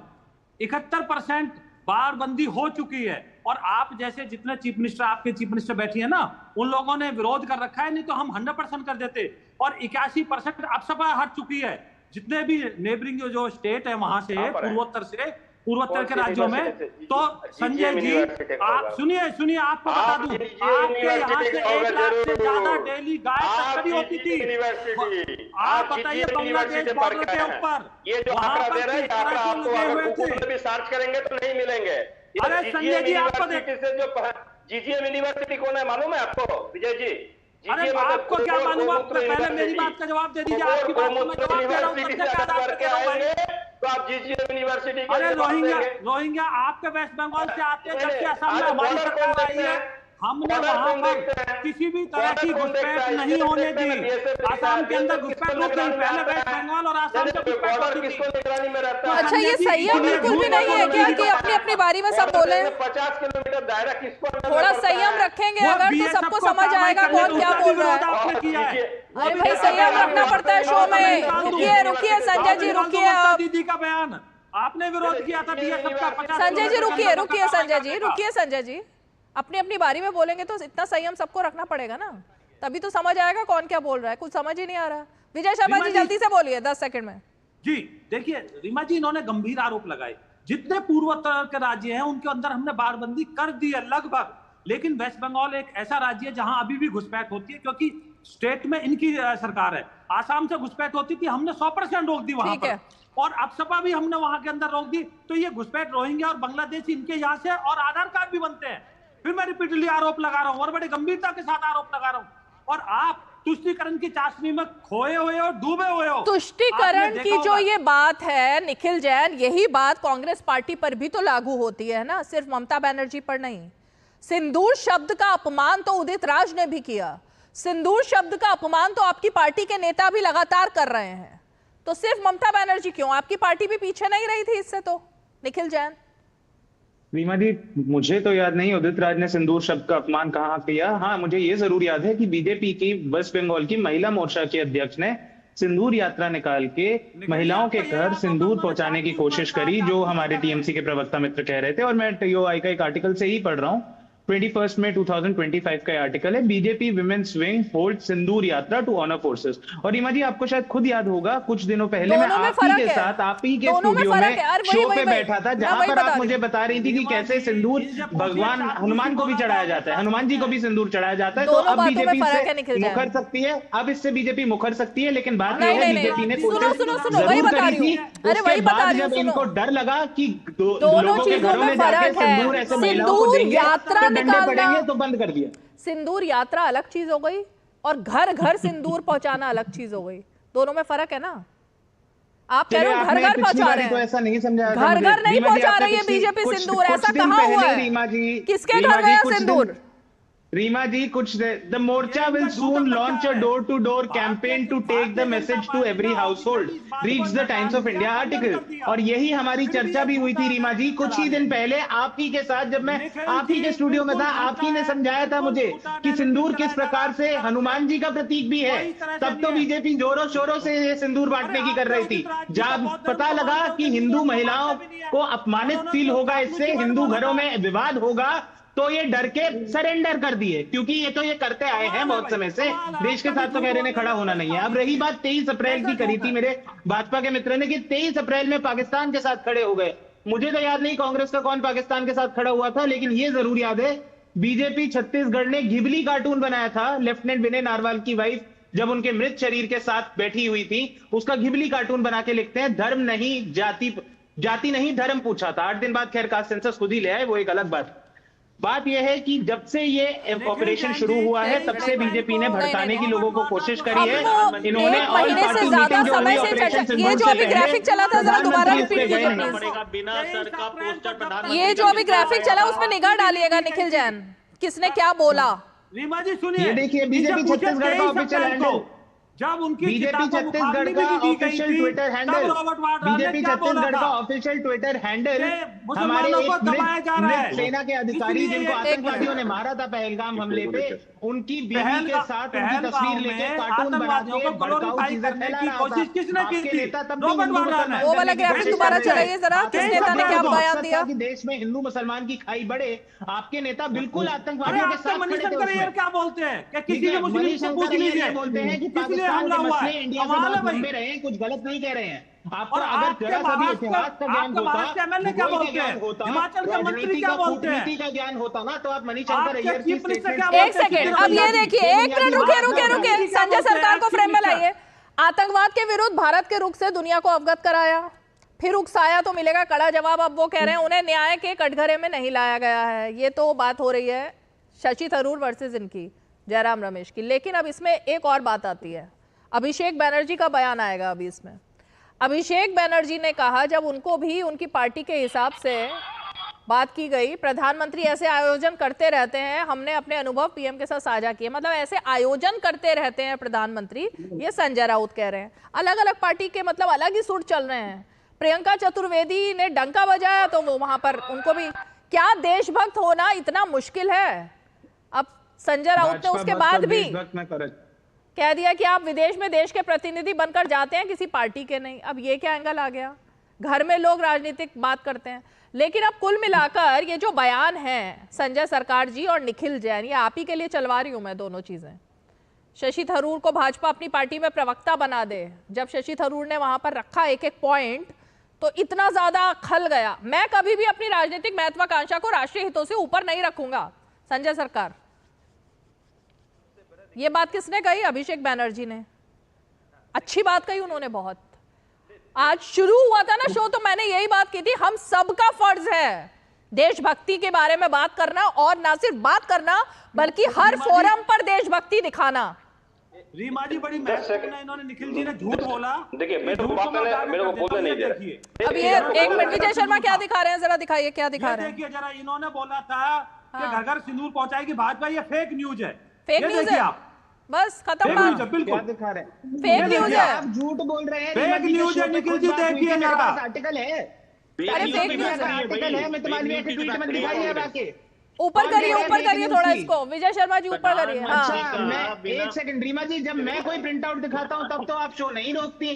71% बाड़बंदी हो चुकी है और आप जैसे जितने चीफ मिनिस्टर, आपके चीफ मिनिस्टर बैठी है ना, उन लोगों ने विरोध कर रखा है, नहीं तो हम 100% कर देते। और 81% अब सपा हट चुकी है। जितने भी नेबरिंग जो स्टेट है वहां से, पूर्वोत्तर के राज्यों में। तो संजय जी आप सुनिए, आपको बता दूं, आपके यहाँ से 1 लाख से ज्यादा डेली गाय तस्करी होती थी। आप बताइए बांग्लादेश बॉर्डर के ऊपर ये जो आंकड़ा दे रहे हैं, आंकड़ा आपको भी सर्च करेंगे तो नहीं मिलेंगे। अरे संजय जी आपको जो जीजीएम यूनिवर्सिटी कौन है मालूम है आपको विजय जी? अरे आपको क्या मालूम? आप पहले मेरी बात का जवाब दे दीजिए। आपकी बात को मैं जवाब दे रहा हूँ, यूनिवर्सिटी के अरे रोहिंग्या आपके वेस्ट बंगाल से आते हैं, जब से असम में हमारी सरकार आई है हमने वहां पर किसी भी तरह की घुसपैठ नहीं होने दी। आसाम के अंदर घुसपैठ होती है, पहले वेस्ट बंगाल और आसाम में घुसपैठ होती थी। अच्छा, ये संयम बिल्कुल भी नहीं है क्या कि अपनी अपनी बारी में सब बोले? 50 किलोमीटर दायरा किसको? थोड़ा संयम रखेंगे अगर तो सबको समझ आएगा कौन क्या बोल रहा है। अरे भाई संयम रखना पड़ता है शो में। रुकिए संजय जी, रुकिए। दीदी का बयान आपने विरोध किया था बीएसएफ का। संजय जी रुकिए संजय जी, अपनी अपनी बारी में बोलेंगे तो इतना संयम सबको रखना पड़ेगा ना, तभी तो समझ आएगा कौन क्या बोल रहा है। कुछ समझ ही नहीं आ रहा। विजय शर्मा जी जल्दी से बोलिए 10 सेकंड में। जी देखिए रीमा जी, इन्होंने गंभीर आरोप लगाए। जितने पूर्वोत्तर के राज्य हैं उनके अंदर हमने बाड़बंदी कर दी है लगभग, लेकिन वेस्ट बंगाल एक ऐसा राज्य है जहां अभी भी घुसपैठ होती है, क्योंकि स्टेट में इनकी सरकार है। आसाम से घुसपैठ होती थी, हमने 100% रोक दी वहां पर, और अब सपा भी हमने वहां के अंदर रोक दी। तो ये घुसपैठ रोहिंग्या और बांग्लादेशी इनके यहाँ से, और आधार कार्ड भी बनते हैं। फिर मैं रिपीटली आरोप लगा रहा हूं और बड़ी गंभीरता के साथ आरोप लगा रहा हूं, और आप तुष्टीकरण की चाशनी में खोए हुए हो, डूबे हुए हो। तुष्टीकरण की जो ये बात है निखिल जैन, यही बात कांग्रेस पार्टी पर भी तो लागू होती है ना, सिर्फ ममता बनर्जी पर नहीं। सिंदूर शब्द का अपमान तो उदित राज ने भी किया, सिंदूर शब्द का अपमान तो आपकी पार्टी के नेता भी लगातार कर रहे हैं, तो सिर्फ ममता बनर्जी क्यों? आपकी पार्टी भी पीछे नहीं रही थी इससे? तो निखिल जैन। रीमा जी, मुझे तो याद नहीं उदित राज ने सिंदूर शब्द का अपमान कहाँ किया। हाँ, मुझे ये जरूर याद है कि बीजेपी की वेस्ट बंगाल की महिला मोर्चा के अध्यक्ष ने सिंदूर यात्रा निकाल के महिलाओं के घर सिंदूर पहुंचाने की कोशिश करी, जो हमारे टीएमसी के प्रवक्ता मित्र कह रहे थे। और मैं टीओआई का एक आर्टिकल से ही पढ़ रहा हूँ, 21 मई 2025 का आर्टिकल है, बीजेपी विमेन्स विंग होल्ड सिंदूर यात्रा टू ऑनर फोर्सेस। और रीमा जी, आपको शायद खुद याद होगा, कुछ दिनों पहले मैं आप ही के साथ आप ही के स्टूडियो में शो पे बैठा था, जहां पर आप मुझे बता रही थी कि कैसे सिंदूर भगवान हनुमान को भी चढ़ाया जाता है, हनुमान जी को भी सिंदूर चढ़ाया जाता है। तो अब बीजेपी इससे मुखर सकती है, अब इससे बीजेपी मुखर सकती है। लेकिन बात यह है, बीजेपी ने कोशिश जरूर करी थी, उसके बाद जब इनको डर लगा कि लोगों के घरों में जाके सिंदूर ऐसे महिलाओं को देंगे पड़ेंगे, तो बंद कर दिया। सिंदूर यात्रा अलग चीज हो गई और घर घर सिंदूर पहुंचाना अलग चीज हो गई, दोनों में फर्क है ना। आप कह रहे हो घर घर पहुंचा रहे हैं, तो ऐसा नहीं समझा, घर घर नहीं पहुंचा रही है बीजेपी सिंदूर, ऐसा कहां हुआ है? किसके घर गया सिंदूर? रीमा जी, कुछ the Morcha will soon launch a door to door campaign to take the message to every household, reach the Times of India article. और यही हमारी चर्चा भी हुई थी रीमा जी कुछ ही दिन पहले आप ही के साथ, जब मैं आप ही के स्टूडियो में था। आप ही ने समझाया था मुझे कि सिंदूर किस प्रकार से हनुमान जी का प्रतीक भी है। तब तो बीजेपी जोरों शोरों से ये सिंदूर बांटने की कर रही थी। जब पता लगा कि हिंदू महिलाओं को अपमानित फील होगा, इससे हिंदू घरों में विवाद होगा, तो ये डर के सरेंडर कर दिए, क्योंकि ये तो ये करते आए हैं बहुत समय से। देश के साथ तो कह रहे ने खड़ा होना नहीं है। अब रही बात 23 अप्रैल की, करी थी मेरे भाजपा के मित्र ने कि 23 अप्रैल में पाकिस्तान के साथ खड़े हो गए। मुझे तो याद नहीं कांग्रेस का कौन पाकिस्तान के साथ खड़ा हुआ था, लेकिन ये जरूर याद है बीजेपी छत्तीसगढ़ ने घिबली कार्टून बनाया था लेफ्टिनेंट विनय नारवाल की वाइफ जब उनके मृत शरीर के साथ बैठी हुई थी, उसका घिबली कार्टून बना के लिखते हैं धर्म नहीं जाति नहीं धर्म पूछा था। 8 दिन बाद खैर कास्ट सेंसस खुद ही ले आए, वो एक अलग बात यह है कि जब से ये ऑपरेशन शुरू हुआ है तब से बीजेपी ने भड़काने की लोगों को कोशिश करी है। इन्होंने ऑल पार्टी मीटिंग जो हुई ऑपरेशन सिंदूर से पहले, ग्राफिक चला था जरा दोबारा रिपीट कीजिए। ये जो अभी ग्राफिक चला उसमें निगाह डालिएगा निखिल जैन, किसने क्या बोला। रीमा जी सुनिए, ये देखिए बीजेपी छत्तीसगढ़ का ऑफिशियल हैंडल, जब उनकी बीजेपी छत्तीसगढ़ का official Twitter handle, BJP Chhattisgarh का ऑफिशियल ट्विटर हैंडल हमारे एक मृत सेना के अधिकारी जिनको आतंकवादियों ने मारा था पहलगाम हमले पे, उनकी बीवी के साथ उनकी तस्वीर लेके कार्टून बना के भड़काऊ चीजें फैला रहा था। किसने की थी? नेता तब भी वो वाला ग्राफिक दोबारा चलाइए जरा, किस नेता ने क्या बयान दिया कि देश में हिंदू मुसलमान की खाई बढ़े। आपके नेता बिल्कुल आतंकवादियों के साथ खड़े थे उसमें। क्या बोलते हैं कि किसी ने मुस्लिम से पूछ लीजिए, बोलते हैं कि पाकिस्तान के मसले इंडिया से बहुत लंबे रहे हैं, कुछ गलत नहीं कह रहे हैं। आपको अगर जरा सा भी इतिहास का ज्ञान होता, हिमाचल के मंत्री क्या बोलते हैं, कूटनीति का ज्ञान होता ना, तो आप मनीष शंकर अय्यर की स्टेटमेंट। एक सेकंड, अब ये देखिए, एक मिनट रुके संजय सरकार को फ्रेम में लाइए। आतंकवाद के विरुद्ध भारत के रुख से दुनिया को अवगत कराया, फिर उकसाया तो मिलेगा कड़ा जवाब। अब वो कह रहे हैं उन्हें न्याय के कटघरे में नहीं लाया गया है। ये तो बात हो रही है शशि थरूर वर्सेस इनकी जयराम रमेश की। लेकिन अब इसमें एक और बात आती है, अभिषेक बनर्जी का बयान आएगा अभी इसमें। अभिषेक बनर्जी ने कहा, जब उनको भी उनकी पार्टी के हिसाब से बात की गई, प्रधानमंत्री ऐसे आयोजन करते रहते हैं, हमने अपने अनुभव पीएम के साथ साझा किए। मतलब ऐसे आयोजन करते रहते हैं प्रधानमंत्री, ये संजय राउत कह रहे हैं। अलग अलग पार्टी के मतलब अलग ही सुर चल रहे हैं। प्रियंका चतुर्वेदी ने डंका बजाया तो वो वहां पर उनको भी, क्या देशभक्त होना इतना मुश्किल है? अब संजय राउत ने उसके बाद भी कह दिया कि आप विदेश में देश के प्रतिनिधि बनकर जाते हैं, किसी पार्टी के नहीं। अब ये क्या एंगल आ गया? घर में लोग राजनीतिक बात करते हैं, लेकिन अब कुल मिलाकर ये जो बयान है संजय सरकार जी और निखिल जैन, ये आप ही के लिए चलवा रही हूं मैं दोनों चीजें। शशि थरूर को भाजपा अपनी पार्टी में प्रवक्ता बना दे, जब शशि थरूर ने वहां पर रखा एक एक पॉइंट तो इतना ज्यादा खल गया। मैं कभी भी अपनी राजनीतिक महत्वाकांक्षा को राष्ट्रीय हितों से ऊपर नहीं रखूंगा। संजय सरकार, ये बात किसने कही? अभिषेक बनर्जी ने। अच्छी बात कही उन्होंने बहुत। आज शुरू हुआ था ना शो, तो मैंने यही बात की थी, हम सबका फर्ज है देशभक्ति के बारे में बात करना, और ना सिर्फ बात करना बल्कि हर फोरम पर देशभक्ति दिखाना। रीमा जी बड़ी महत्वपूर्ण है, इन्होंने निखिल जी ने झूठ बोला। देखिए मेरे को बोलने नहीं दे रहे। अब ये एक मिनट, विजय शर्मा क्या दिखा रहे हैं, जरा दिखाइए क्या दिखा रहे हैं। देखिए जरा, इन्होंने बोला था कि घर घर सिंदूर पहुंचाएगी भाजपा, ये फेक न्यूज है। फेक न्यूज है, बस खत्म बात। बिल्कुल दिखा रहे हैं, फेक न्यूज है, आप झूठ बोल रहे हैं। फेक न्यूज है निखिल जी, देखिए मेरे पास आर्टिकल है। अरे फेक न्यूज आर्टिकल है, मैं तुम्हारे ट्वीट में दिखाई है बाकी। ऊपर करिए थोड़ा इसको, विजय शर्मा जी ऊपर करिए। अच्छा, मैं एक सेकंड रीमा जी, जब मैं कोई प्रिंट आउट दिखाता हूं तब तो आप शो नहीं रोकती।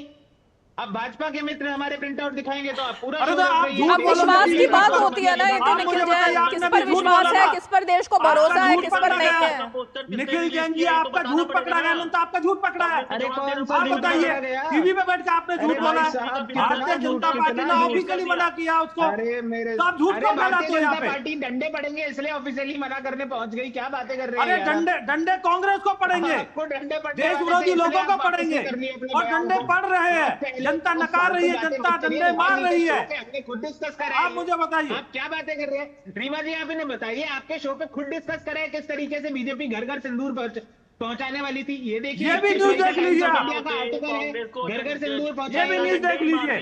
अब भाजपा के मित्र हमारे प्रिंट आउट दिखाएंगे तो आप पूरा अब विश्वास की बात होती है ना, ये तो निखिल जैन, किस पर विश्वास है, किस पर देश को भरोसा है, किस पर नहीं है। निखिल जैन जी, आपका झूठ पकड़ा गया, अनंत आपका झूठ पकड़ा है। अरे कौन सा आप बताइए, टीवी पे बैठ के आपने झूठ बोला। भारतीय जनता पार्टी ने ऑफिशियली मना किया उसको। अरे मेरे, आप झूठ क्यों फैलाते हो यहाँ पे? पार्टी डंडे पड़ेंगे इसलिए ऑफिशियली मना करने पहुंच गई, क्या बातें कर रहे हैं? अरे डंडे कांग्रेस को पड़ेंगे, देश विरोधी लोगों को पड़ेंगे, और डंडे पड़ रहे हैं। जनता नकार रही है, जनता डंडे मार रही है। हमने खुद डिस्कस करा। आप मुझे बताइए, आप क्या बातें कर रहे हैं? रीमा जी आप इन्हें बताइए, आपके शो पे खुद डिस्कस करें किस तरीके से बीजेपी घर घर सिंदूर पहुंचाने वाली थी। ये देखिए, ये भी न्यूज देख लीजिए, घर घर सिंदूर पहुंचाने, ये भी न्यूज देख लीजिए।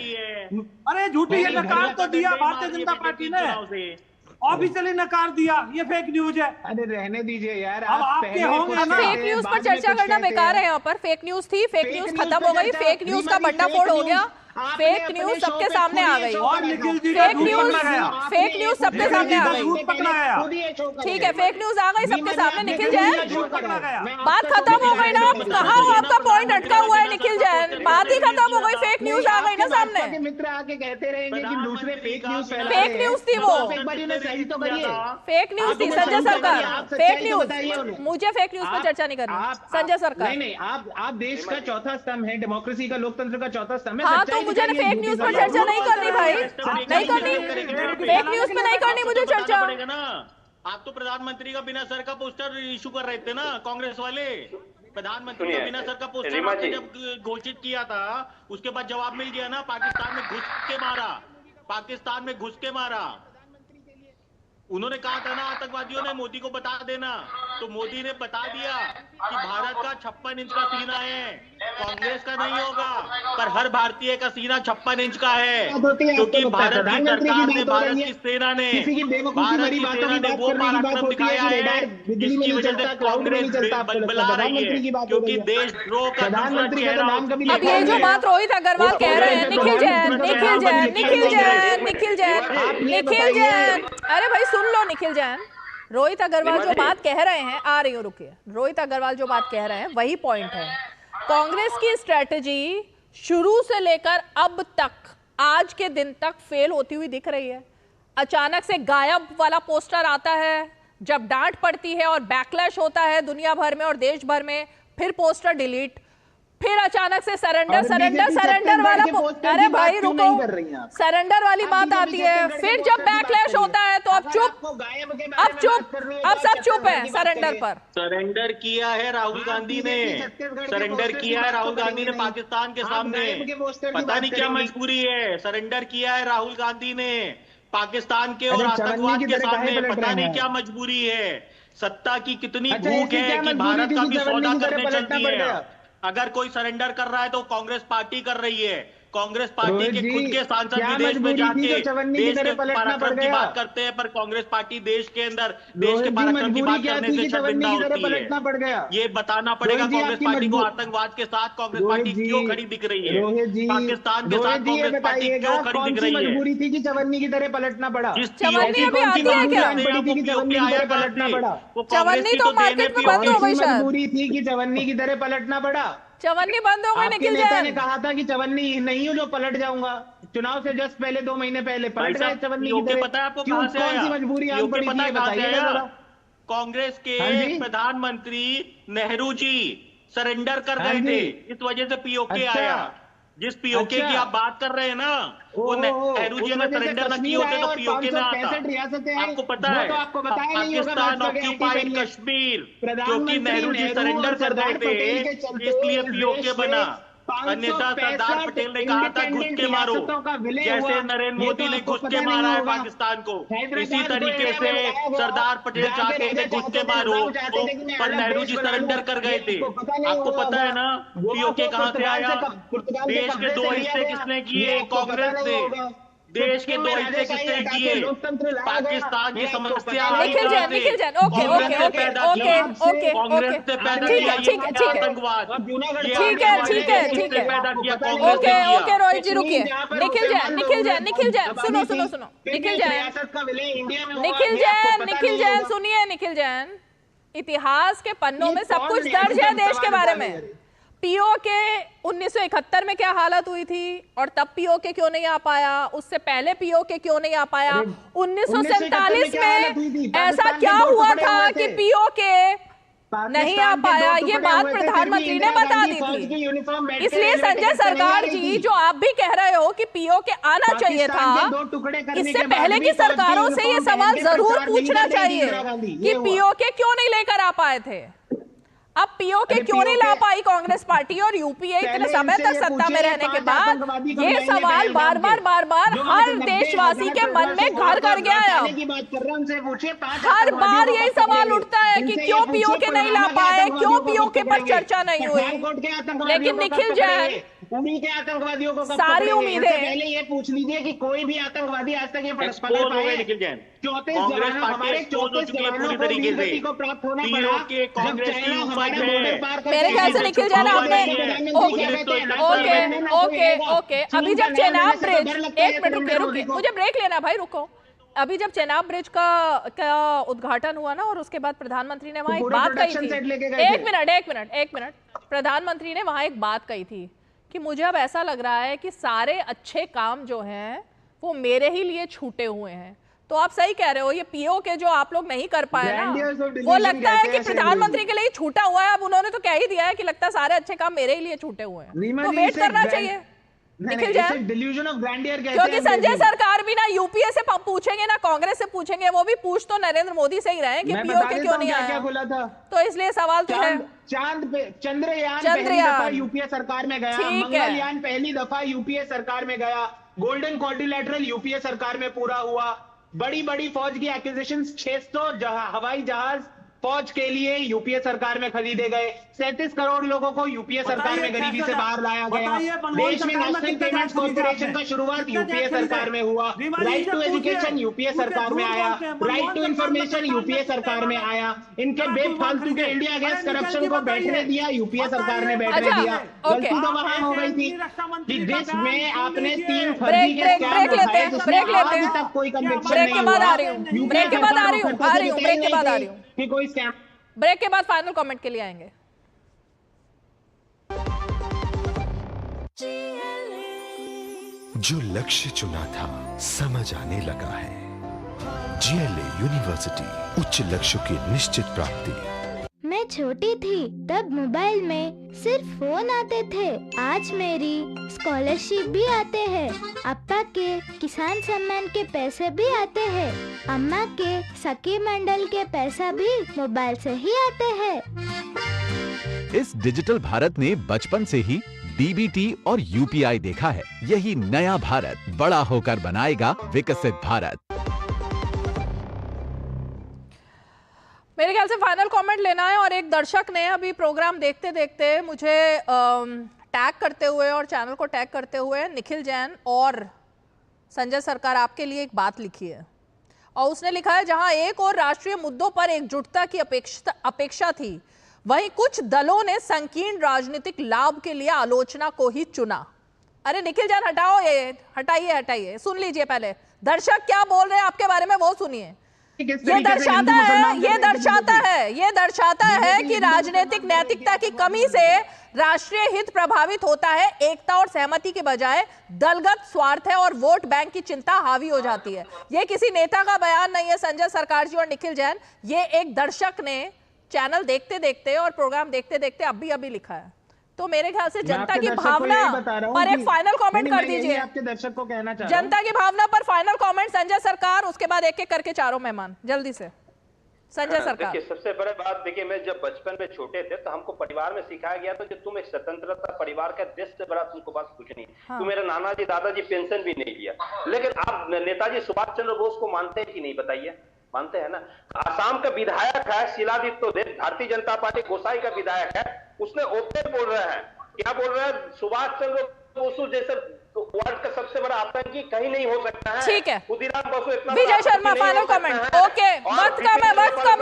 अरे झूठी, ये नकार तो दिया भारतीय जनता पार्टी ने, ऑफिशियली नकार दिया, ये फेक न्यूज है। अरे रहने दीजिए यार, अब आपके होंगे ना। फेक न्यूज पर चर्चा करना बेकार है यहाँ पर। फेक न्यूज थी, फेक न्यूज खत्म हो गई, फेक न्यूज का भंडाफोड़ हो गया, फेक न्यूज सबके सामने आ गई। फेक न्यूज सबके सामने आ गई। ठीक है, फेक न्यूज आ गई सबके सामने। निखिल जैन, बात खत्म हो गई ना, कहाँ हो, आपका पॉइंट अटका हुआ है निखिल जैन, बात ही खत्म हो गई, फेक न्यूज आ गई ना सामने। मित्र आके कहते रहेंगे कि दूसरे फेक न्यूज, फेक न्यूज थी वो, एक बार इन्हें सही तो करिए। फेक न्यूज थी संजय सरकार, फेक न्यूज। मुझे फेक न्यूज पर चर्चा नहीं करनी संजय सरकार। नहीं, आप देश का चौथा स्तंभ है, डेमोक्रेसी का, लोकतंत्र का चौथा स्तंभ है। हाँ, तो मुझे फेक न्यूज पर चर्चा नहीं करनी भाई, नहीं करनी, फेक न्यूज पे नहीं करनी मुझे चर्चा। आप तो प्रधानमंत्री का बिना सर का पोस्टर इशू कर रहे थे ना, कांग्रेस वाले। प्रधानमंत्री का बिना सर का पोस्टर जब घोषित किया था, उसके बाद जवाब मिल गया ना, पाकिस्तान में घुस के मारा, पाकिस्तान में घुस के मारा। उन्होंने कहा था ना आतंकवादियों ने मोदी को बता देना, तो मोदी ने बता दिया कि भारत का 56 इंच का सीना है, कांग्रेस का नहीं होगा, पर हर भारतीय का सीना 56 इंच का है, क्योंकि भारत की सरकार ने, भारत की सेना ने, भारत की सेना ने वो पराक्रम दिखाया है जिसकी वजह से कांग्रेस बलबला रही है, क्योंकि देशद्रोह का दूसरा चेहरा। अब ये जो बात रोहित अग्रवाल कह रहे हैं, निखिल जैन, निखिल जैन, निखिल जैन, निखिल जैन, निखिल जैन, अरे भाई सुन लो निखिल जैन, रोहित अग्रवाल जो बात कह रहे हैं, आ रही हूँ रुकिए, रोहित अग्रवाल जो बात कह रहे हैं वही पॉइंट है। कांग्रेस की स्ट्रेटेजी शुरू से लेकर अब तक, आज के दिन तक फेल होती हुई दिख रही है। अचानक से गायब वाला पोस्टर आता है, जब डांट पड़ती है और बैकलैश होता है दुनिया भर में और देश भर में, फिर पोस्टर डिलीट, फिर अचानक से सरेंडर वाला, अरे भाई रुको, सरेंडर वाली बात आती है, फिर जब बैकलैश होता है तो अब सब चुप है सरेंडर पर। सरेंडर किया है राहुल गांधी ने, सरेंडर किया है राहुल गांधी ने पाकिस्तान के सामने, पता नहीं क्या मजबूरी है, सरेंडर किया है राहुल गांधी ने पाकिस्तान के और आतंकवाद के सामने, पता नहीं क्या मजबूरी है। सत्ता की कितनी भूख है कि भारत का भी सौदा करने चलती है। अगर कोई सरेंडर कर रहा है तो कांग्रेस पार्टी कर रही है, कांग्रेस पार्टी के खुद के सांसद विदेश में जाके देश के पराक्रम की बात करते हैं, पर कांग्रेस पार्टी देश के अंदर देश के पराक्रम की बात करने से शर्मिंदा होती है। ये बताना पड़ेगा कांग्रेस पार्टी को, आतंकवाद के साथ कांग्रेस पार्टी क्यों खड़ी दिख रही है, पाकिस्तान के साथ कांग्रेस पार्टी क्यों खड़ी दिख रही है। मजबूरी थी कि चवन्नी की तरह पलटना पड़ा? चवन्नी अभी आती है क्या? चवन्नी तो मार्केट में बंद हो गई शायद। मजबूरी थी कि चवन्नी की तरह पलटना पड़ा? चवन्नी बंद हो गई। निखिल जैन ने कहा था कि चवन्नी नहीं हूँ जो पलट जाऊंगा, चुनाव से जस्ट पहले 2 महीने पहले पलट गए चवन्नी की तरह। पता है आपको कहां से आया? कौन सी मजबूरी आन पड़ी थी बताइए। कांग्रेस के प्रधानमंत्री नेहरू जी सरेंडर कर गए थे, इस वजह से पीओके आया। जिस पीओके की आप बात कर रहे हैं ना, वो नेहरू जी अगर सरेंडर न किए होते तो पीओके ना आता। आपको पता है पाकिस्तान ऑक्यूपाइड कश्मीर क्योंकि नेहरू जी सरेंडर कर रहे थे इसलिए पीओके बना। अन्यथा सरदार पटेल ने कहा था घुस के मारो, जैसे नरेंद्र मोदी ने घुस के मारा है पाकिस्तान को, इसी तरीके से सरदार पटेल चाहते थे घुस के मारो, पर नेहरू जी सरेंडर कर गए थे। आपको पता है ना पीओके कहां से आया? देश के 2 हिस्से किसने किए? कांग्रेस ने। देश के 2 हिस्से किसने किए? पाकिस्तान की समस्या Nikhil Jain okay okay okay okay okay Congress से पैदा किया ये आतंकवाद, ठीक है ओके ओके रोहित जी रुकिए। निखिल जैन सुनो निखिल जैन सुनिए। निखिल जैन, इतिहास के पन्नों में सब कुछ दर्ज है देश के बारे में। पीओके 1971 में क्या हालत हुई थी और तब पीओके क्यों नहीं आ पाया, उससे पहले पीओके क्यों नहीं आ पाया, 1947 में ऐसा क्या हुआ था कि पीओके नहीं आ पाया, ये बात प्रधानमंत्री ने बता दी थी। इसलिए संजय सरकार जी, जो आप भी कह रहे हो कि पीओके आना चाहिए था, इससे पहले की सरकारों से ये सवाल जरूर पूछना चाहिए कि पीओके क्यों नहीं लेकर आ पाए थे। अब पीओके क्यों नहीं ला पाई कांग्रेस पार्टी और यूपीए इतने समय तक सत्ता में रहने के बाद? ये सवाल बार बार हर देशवासी के मन में घर कर गया है। हर बार यही सवाल उठता है कि क्यों पीओके नहीं ला पाए, क्यों पीओके पर चर्चा नहीं हुई। लेकिन निखिल जैन, उन्हीं के आतंकवादियों को सारी उम्मीदें पहले ये पूछ लीजिए कि कोई भी आतंकवादी आज तक ये पकड़ पाए? 34 जवानों हमारे 34 जवानों को वीरगति को प्राप्त होना पड़ा जब चाइना हमारे बॉर्डर पार कर। मेरे ख्याल से निखिल जैन आपने ओके अभी जब चेनाब ब्रिज, एक मिनट रुकिए मुझे ब्रेक लेना भाई, रुको। अभी जब चेनाब ब्रिज का उद्घाटन हुआ ना और उसके बाद प्रधानमंत्री ने वहां एक बात कही थी, एक मिनट प्रधानमंत्री ने वहां एक बात कही थी कि मुझे अब ऐसा लग रहा है कि सारे अच्छे काम जो हैं वो मेरे ही लिए छूटे हुए हैं। तो आप सही कह रहे हो, ये पीओके जो आप लोग नहीं कर पाए ना, वो लगता है कि प्रधानमंत्री के लिए छूटा हुआ है। अब उन्होंने तो कह ही दिया है कि लगता है सारे अच्छे काम मेरे ही लिए छूटे हुए हैं, तो वेट करना चाहिए। निखिल जैन, क्योंकि संजय सरकार भी ना यूपीए से पूछेंगे ना कांग्रेस से पूछेंगे, वो भी पूछ तो नरेंद्र मोदी से ही रहे कि पीओके क्यों नहीं आया। बोला था तो इसलिए सवाल तो है। चंद्रयान पहली दफा यूपीए सरकार में गया, मंगलयान पहली दफा यूपीए सरकार में गया, गोल्डन क्वाड्रिलेटरल यूपीए सरकार में पूरा हुआ, बड़ी बड़ी फौज की एक्विजिशन 600 हवाई जहाज फौज के लिए यूपीए सरकार में खरीदे गए, 37 करोड़ लोगों को यूपीए सरकार में गरीबी से बाहर लाया गया, देश में नेशनल पेमेंट्स कॉर्पोरेशन का शुरुआत यूपीए सरकार में हुआ, राइट टू एजुकेशन यूपीए सरकार में आया, राइट टू इंफॉर्मेशन यूपीए सरकार में आया, इनके बेफालतू के इंडिया अगेंस्ट करप्शन को बैठने दिया यूपीए सरकार ने बैठने दिया। गलती तो वहां हो गई थी कि देश में आपने 3 फर्जी के स्कैम उठाए जिसमें आज तक कोई कन्विक्शन नहीं हुआ। ब्रेक के बाद आ रही हूँ कि कोई स्कैम। ब्रेक के बाद फाइनल कमेंट के लिए आएंगे। जो लक्ष्य चुना था समझ आने लगा है। जीएलए यूनिवर्सिटी, उच्च लक्ष्य की निश्चित प्राप्ति। मैं छोटी थी तब मोबाइल में सिर्फ फोन आते थे, आज मेरी स्कॉलरशिप भी आते हैं, अप्पा के किसान सम्मान के पैसे भी आते हैं, अम्मा के सखी मंडल के पैसा भी मोबाइल से ही आते हैं। इस डिजिटल भारत ने बचपन से ही डीबीटी और यूपीआई देखा है। यही नया भारत बड़ा होकर बनाएगा विकसित भारत। मेरे ख्याल से फाइनल कमेंट लेना है। और एक दर्शक ने अभी प्रोग्राम देखते देखते मुझे टैग करते हुए और चैनल को टैग करते हुए निखिल जैन और संजय सरकार आपके लिए एक बात लिखी है, और उसने लिखा है जहां एक और राष्ट्रीय मुद्दों पर एकजुटता की अपेक्षा थी, वहीं कुछ दलों ने संकीर्ण राजनीतिक लाभ के लिए आलोचना को ही चुना। अरे निखिल जैन हटाओ, ये हटाइए, सुन लीजिए पहले दर्शक क्या बोल रहे हैं आपके बारे में, वो सुनिए। ये दर्शाता है कि राजनीतिक नैतिकता की कमी से राष्ट्रीय हित प्रभावित होता है, एकता और सहमति के बजाय दलगत स्वार्थ है और वोट बैंक की चिंता हावी हो जाती है। ये किसी नेता का बयान नहीं है संजय सरकार जी और निखिल जैन, ये एक दर्शक ने चैनल देखते देखते और प्रोग्राम देखते देखते अभी लिखा है। तो मेरे ख्याल से जनता की भावना पर एक फाइनल कमेंट कर दीजिए। आपके दर्शक को कहना चाह जनता की भावना पर फाइनल कमेंट संजय सरकार, उसके बाद एक एक करके चारों मेहमान जल्दी से। संजय सरकार, देखिए सबसे बड़ी बात, देखिए मैं जब बचपन में छोटे थे तो हमको परिवार में सिखाया गया था कि तुम एक स्वतंत्रता परिवार का देश से बड़ा तुमको बात कुछ नहीं। हाँ। तुम मेरे नाना जी दादाजी पेंशन भी नहीं लिया, लेकिन आप नेताजी सुभाष चंद्र बोस को मानते हैं कि नहीं बताइए? मानते हैं ना। आसाम का विधायक है शिलादित्य देव, भारतीय जनता पार्टी गोसाई का विधायक है, उसने ओपन बोल रहे हैं, क्या बोल रहे हैं, सुभाष चंद्र बोस जैसे वर्ल्ड का सबसे बड़ा आतंकी कहीं नहीं हो सकता है। ठीक है, खुदीराम बसु इतना Vijay Sharma final comment. Okay, वक्त कम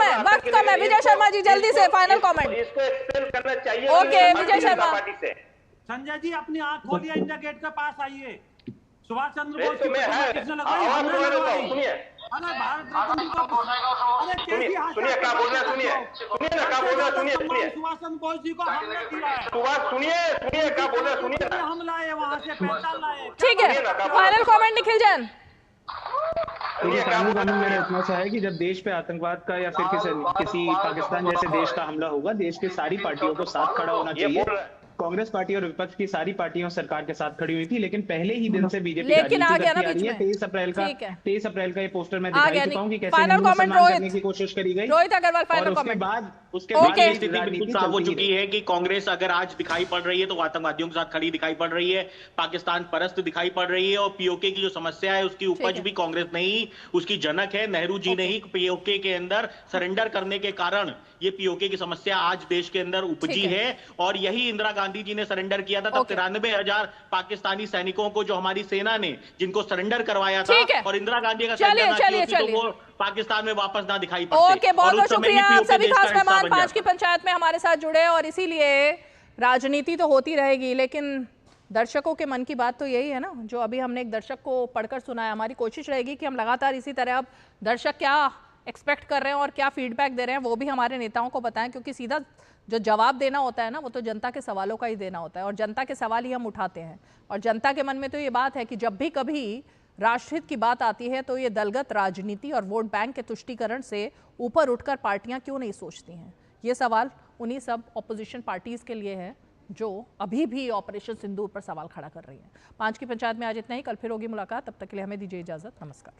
है, विजय शर्मा जी जल्दी से फाइनल कमेंट। इसको एक्सप्लेन करना चाहिए। ओके विजय शर्मा। संजय जी अपनी आंख खोलिए, इंडिया गेट के पास आइए। सुभाष चंद्र बोस सुनिए क्या बोल रहे सुभाष चंद्र बोस जी को हमने किया है। सुनिए क्या बोल रहे हम लाए वहाँ से पहचान लाए। ठीक है, फाइनल कमेंट निखिल जैन। देखिए कानून मेरा इतना सा है कि जब देश पे आतंकवाद का या फिर किसी पाकिस्तान जैसे देश का हमला होगा, देश की सारी पार्टियों को साथ खड़ा होना चाहिए। कांग्रेस पार्टी और विपक्ष की सारी पार्टियां सरकार के साथ खड़ी हुई थी, लेकिन पहले ही दिन से बीजेपी लेकिन आ गया ना बीच में। 23 अप्रैल का ये पोस्टर मैं दिखा चुका हूँ कि कैसे मुसलमान करने की कोशिश करी गई। Rohit Agarwal final comment. उसके बाद स्थिति बिल्कुल साफ हो चुकी है कि कांग्रेस अगर आज दिखाई पड़ रही है तो आतंकवादियों के साथ खड़ी दिखाई पड़ रही है, पाकिस्तान परस्त दिखाई पड़ रही है, और पीओके की जो समस्या है उसकी उपज भी कांग्रेस नहीं, उसकी जनक है नेहरू जी ने ही पीओके के अंदर सरेंडर करने के कारण ये पीओके की समस्या आज देश के अंदर उपजी है। और यही इंदिरा गांधी जी ने सरेंडर किया था, तब 93,000 पाकिस्तानी सैनिकों को जो हमारी सेना ने जिनको सरेंडर करवाया था, और इंदिरा गांधी का तो वो पाकिस्तान में वापस ना दिखाई पड़ते। ओके, बहुत बहुत शुक्रिया आप सभी खास मेहमान 5 की पंचायत में हमारे साथ जुड़े। और इसीलिए राजनीति तो होती रहेगी, लेकिन दर्शकों के मन की बात तो यही है ना, जो अभी हमने एक दर्शक को पढ़कर सुनाया। हमारी कोशिश रहेगी कि हम लगातार इसी तरह अब दर्शक क्या एक्सपेक्ट कर रहे हैं और क्या फीडबैक दे रहे हैं वो भी हमारे नेताओं को बताएं, क्योंकि सीधा जो जवाब देना होता है ना, वो तो जनता के सवालों का ही देना होता है, और जनता के सवाल ही हम उठाते हैं। और जनता के मन में तो ये बात है कि जब भी कभी राष्ट्रहित की बात आती है तो ये दलगत राजनीति और वोट बैंक के तुष्टीकरण से ऊपर उठकर पार्टियां क्यों नहीं सोचती हैं। ये सवाल उन्हीं सब ऑपोजिशन पार्टीज के लिए है जो अभी भी ऑपरेशन सिंदूर पर सवाल खड़ा कर रही हैं। 5 की पंचायत में आज इतना ही, कल फिर होगी मुलाकात, तब तक के लिए हमें दीजिए इजाजत, नमस्कार।